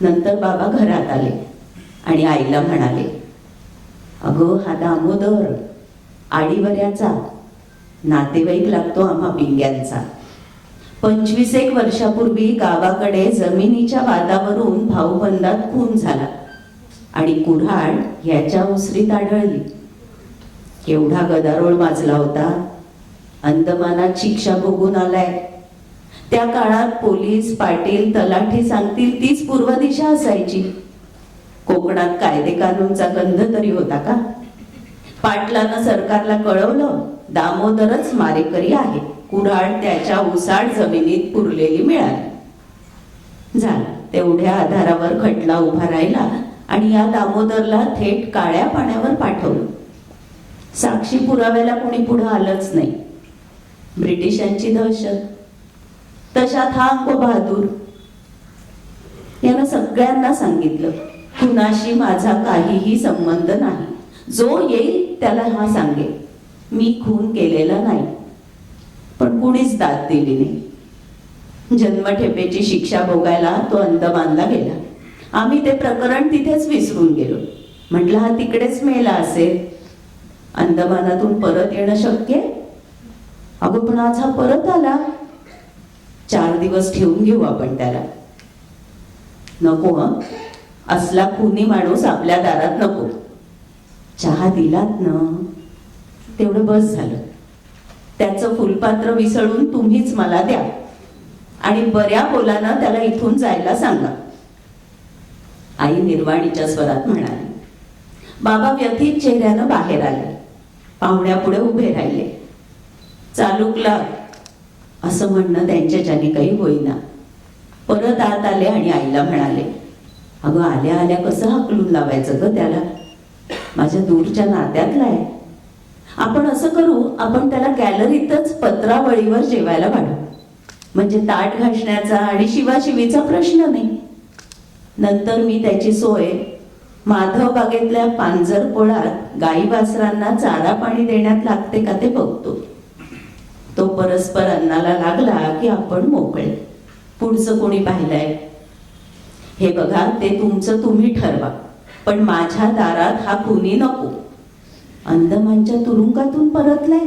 नंतर बाबा घरात आले आणि आईला म्हणाले, अगं हा दामोदर आडीवऱ्याचा नातेवाईक लागतो आम्हा पिंग्यांचा. 25 वर्षापूर्वी गावाकडे जमिनीच्या वादावरून भाऊबंदात खून झाला आणि कुऱ्हाड ह्याच्या उसरीत आढळली. केवढा गदारोळ माजला होता. अंदमानात शिक्षा भोगून आलाय. त्या काळात पोलीस, पाटील, तलाठी सांगतील तीच पूर्व दिशा असायची. कोकणात कायदे कानूनचा गंध तरी होता का? पाटलानं सरकारला कळवलं, दामोदरच मारेकरी आहे. कुऱ्हाड त्याच्या उसाड जमिनीत पुरलेली मिळाली. झालं. तेवढ्या आधारावर खटला उभा राहिला आणि या दामोदरला थेट काळ्या पाण्यावर पाठवलं. साक्षी पुराव्याला कोणी पुढे आलंच नाही. ब्रिटिशांची दहशत. तशात हा अंको बहादूर यानं सगळ्यांना सांगितलं, कुणाशी माझा काहीही संबंध नाही. जो येईल त्याला हा सांगेल, मी खून केलेला नाही. पण कुणीच दाद दिली नाही. जन्मठेपेची शिक्षा भोगायला तो अंदमानला गेला. आम्ही ते प्रकरण तिथेच विसरून गेलो. म्हटलं हा तिकडेच मेला असेल. अंदमानातून परत येणं शक्य? अगं पण आज हा परत आला. 4 दिवस ठेवून घेऊ आपण त्याला. नको हं, असला खुनी माणूस आपल्या दारात नको. चहा दिलात ना, तेवढं बस झालं. त्याचं फुलपात्र विसळून तुम्हीच मला द्या आणि बऱ्या बोलानं त्याला इथून जायला सांगा. आई निर्वाणीच्या स्वरात म्हणाली. बाबा व्यथित चेहऱ्यानं बाहेर आले. पाहुण्यापुढे उभे राहिले. चालूकला असं म्हणणं त्यांच्याच्याने काही होईना. परत आत आले आणि आईला म्हणाले, अगं आल्या आल्या कसं हाकलून लावायचं ग त्याला, माझ्या दूरच्या नात्यातला आहे. आपण असं करू, आपण त्याला गॅलरीतच पत्रावळीवर जेवायला वाढू, म्हणजे ताट घासण्याचा आणि शिवाशिवीचा प्रश्न नाही. नंतर मी त्याची सोय माधव बागेतल्या पांजरपोळात गाई वासरांना चारा पाणी देण्यात लागते का ते बघतो. तो परस्पर अन्नाला लागला की आपण मोकळे. पुढचं कोणी पाहिलंय? हे बघा, ते तुमचं तुम्ही ठरवा, पण माझ्या दारात हा खुनी नको. अंदमानच्या तुरुंगातून परतलाय.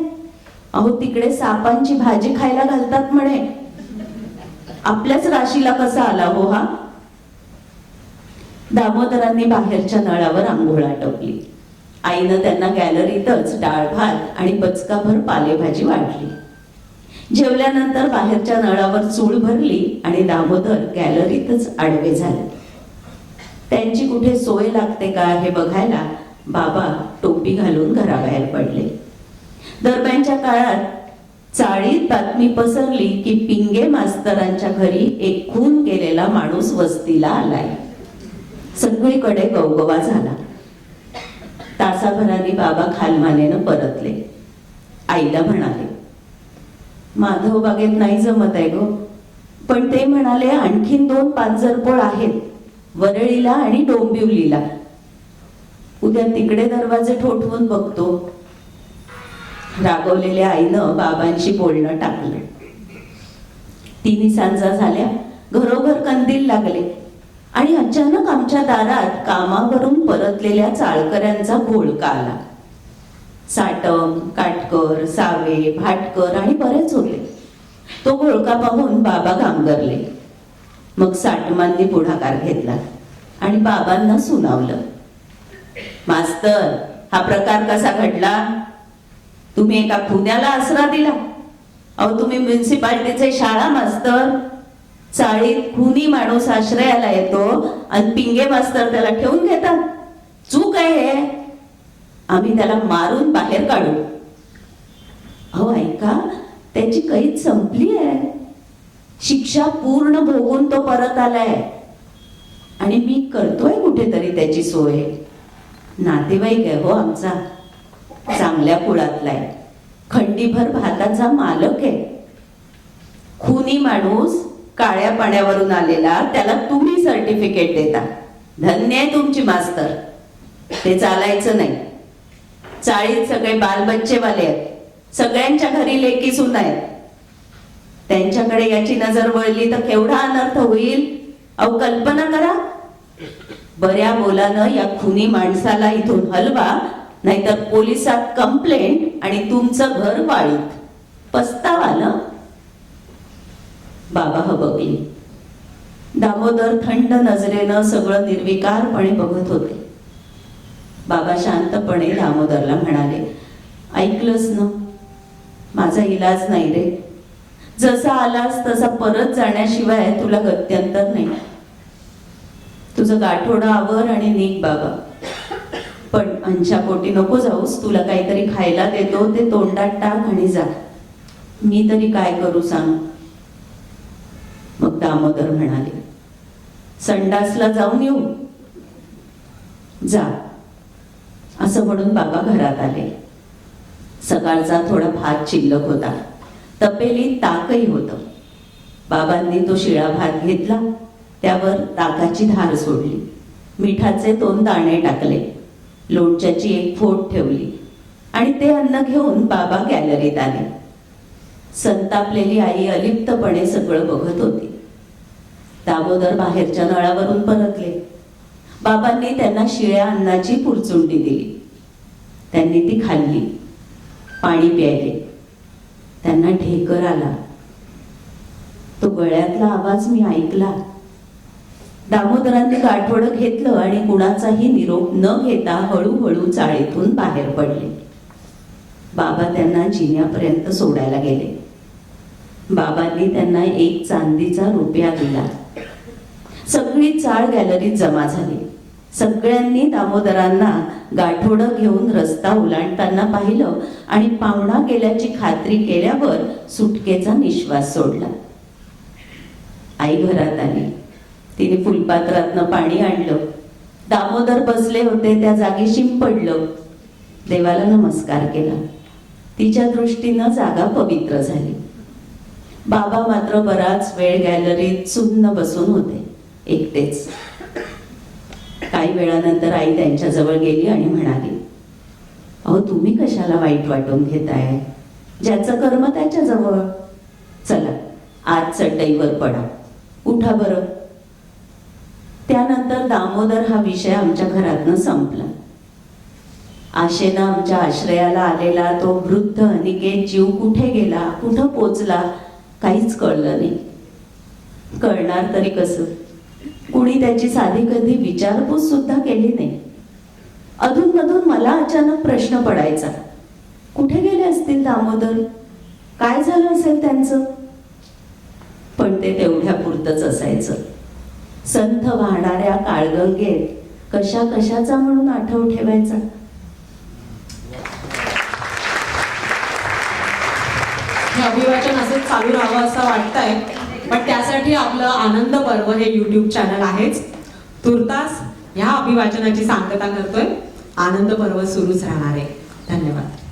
अहो तिकडे सापांची भाजी खायला घालतात म्हणे. आपल्याच राशीला कसा आला हो हा? दामोदरांनी बाहेरच्या नळावर आंघोळ आटपली. आईनं त्यांना गॅलरीतच डाळ भात आणि बचकाभर पालेभाजी वाढली. जेवल्यानंतर बाहेरच्या नळावर चूळ भरली आणि दामोदर गॅलरीतच आडवे झाले. त्यांची कुठे सोय लागते का हे बघायला बाबा टोपी घालून घराबाहेर पडले. दरम्यानच्या काळात चाळीत बातमी पसरली की पिंगे मास्तरांच्या घरी एक खून केलेला माणूस वस्तीला आलाय. सगळीकडे गवगवा झाला. तासाभराने बाबा खालमानेनं परतले. आईला म्हणाले, माधव बागेत नाही जमत आहे गो, पण ते म्हणाले आणखीन 2 पांजरपोळ आहेत, वरळीला आणि डोंबिवलीला. उद्या तिकडे दरवाजे ठोठवून बघतो. रागवलेल्या आईनं बाबांशी बोलणं टाकलं. तिन्ही सांजा झाल्या, घरोघर कंदील लागले आणि अचानक आमच्या दारात कामावरून परतलेल्या चाळकऱ्यांचा घोळका आला. साटम, काटकर, सावे, भाटकर आणि बरेच होते. तो घोळका पाहून बाबा गांगरले. मग साटमांनी पुढाकार घेतला आणि बाबांना सुनावलं. मास्तर, हा प्रकार कसा घडला? तुम्ही एका खुन्याला आसरा दिला. अहो, तुम्ही म्युन्सिपाल्टीचे शाळा मास्तर. चाळीत खुनी माणूस आश्रयाला येतो आणि पिंगे मास्तर त्याला ठेवून घेतात. चूक आहे हे. आम्ही त्याला मारून बाहेर काढू. अहो ऐका, त्याची कैद संपली आहे. शिक्षा पूर्ण भोगून तो परत आलाय आणि मी करतोय कुठेतरी त्याची सोय. नातेवाईक आहे हो आमचा, चांगल्या कुळातला आहे, खंडीभर भाताचा मालक आहे. खुनी माणूस काळ्या पाण्यावरून आलेला, त्याला तुम्ही सर्टिफिकेट देता. धन्य आहे तुमची मास्तर. ते चालायचं नाही. चाळीत सगळे बालबच्चेवाले आहेत, सगळ्यांच्या घरी लेकी सुना आहेत. त्यांच्याकडे याची नजर वळली तर केवढा अनर्थ होईल. अहो कल्पना करा. बऱ्या बोलानं या खुनी माणसाला इथून हलवा, नाहीतर पोलिसात कंप्लेंट आणि तुमचं घर वाळीत. पस्तावा ना. बाबा हबकले. दामोदर थंड नजरेनं सगळं निर्विकारपणे बघत होते. बाबा शांतपणे दामोदरला म्हणाले, ऐकलंस ना, माझा इलाज नाही रे. जसा आलास तसा परत जाण्याशिवाय तुला गत्यंतर नाही. तुझं गाठोडं आवर आणि निघ बाबा. पण अंशापोटी नको जाऊस. तुला काहीतरी खायला देतो, ते तोंडात टाक आणि जा. मी तरी काय करू सांग. मग दामोदर म्हणाले, संडासला जाऊन येऊ. जा. असं म्हणून बाबा घरात आले. सकाळचा थोडा भात शिल्लक होता. तपेलीत ताकही होतं. बाबांनी तो शिळा भात घेतला, त्यावर ताकाची धार सोडली, मिठाचे 2 दाणे टाकले, लोणच्याची 1 फोड ठेवली आणि ते अन्न घेऊन बाबा गॅलरीत आले. संतापलेली आई अलिप्तपणे सगळं बघत होती. दामोदर बाहेरच्या नळावरून परतले. बाबांनी त्यांना शिळ्या अन्नाची पुरचुंडी दिली. त्यांनी ती खाल्ली, पाणी प्यायले. त्यांना ढेकर आला. तो गळ्यातला आवाज मी ऐकला. दामोदरांनी गाठोडं घेतलं आणि कुणाचाही निरोप न घेता हळूहळू चाळीतून बाहेर पडले. बाबा त्यांना जिन्यापर्यंत सोडायला गेले. बाबांनी त्यांना 1 चांदीचा रुपया दिला. सगळी चाळ गॅलरीत जमा झाली. सगळ्यांनी दामोदरांना गाठोडं घेऊन रस्ता ओलांडताना पाहिलं आणि पाहुणा गेल्याची खात्री केल्यावर सुटकेचा निश्वास सोडला. आई घरात आली. तिने फुलपात्रातनं पाणी आणलं. दामोदर बसले होते त्या जागी शिंपडलं. देवाला नमस्कार केला. तिच्या दृष्टीनं जागा पवित्र झाली. बाबा मात्र बराच वेळ गॅलरीत सुन्न बसून होते, एकटेच. काही वेळानंतर आई त्यांच्या जवळ गेली आणि म्हणाली, अहो तुम्ही कशाला वाईट वाटून घेताय? ज्याचं कर्म त्याच्या जवळ. चला आज चटईवर पडा, उठा बरं. त्यानंतर दामोदर हा विषय आमच्या घरातनं संपला. आशेनं आमच्या आश्रयाला आलेला तो वृद्ध अनिकेत जीव कुठे गेला, कुठं पोचला, काहीच कळलं नाही. कळणार तरी कसं? कुणी त्याची साधी कधी विचारपूस सुद्धा केली नाही. अधूनमधून मला अचानक प्रश्न पडायचा, कुठे गेले असतील दामोदर? काय झालं असेल त्यांचं? पण ते तेवढ्या पुरतच असायचं. संथ वाहणाऱ्या काळगंगेत कशा कशाचा म्हणून आठव ठेवायचा. हे अभिवाचन असंच चालू राहावं असं वाटतंय, पण त्यासाठी आपलं आनंद पर्व हे YouTube चॅनल आहेच. तुर्तास ह्या अभिवाचनाची सांगता करतोय. आनंद पर्व सुरूच राहणार आहे. धन्यवाद.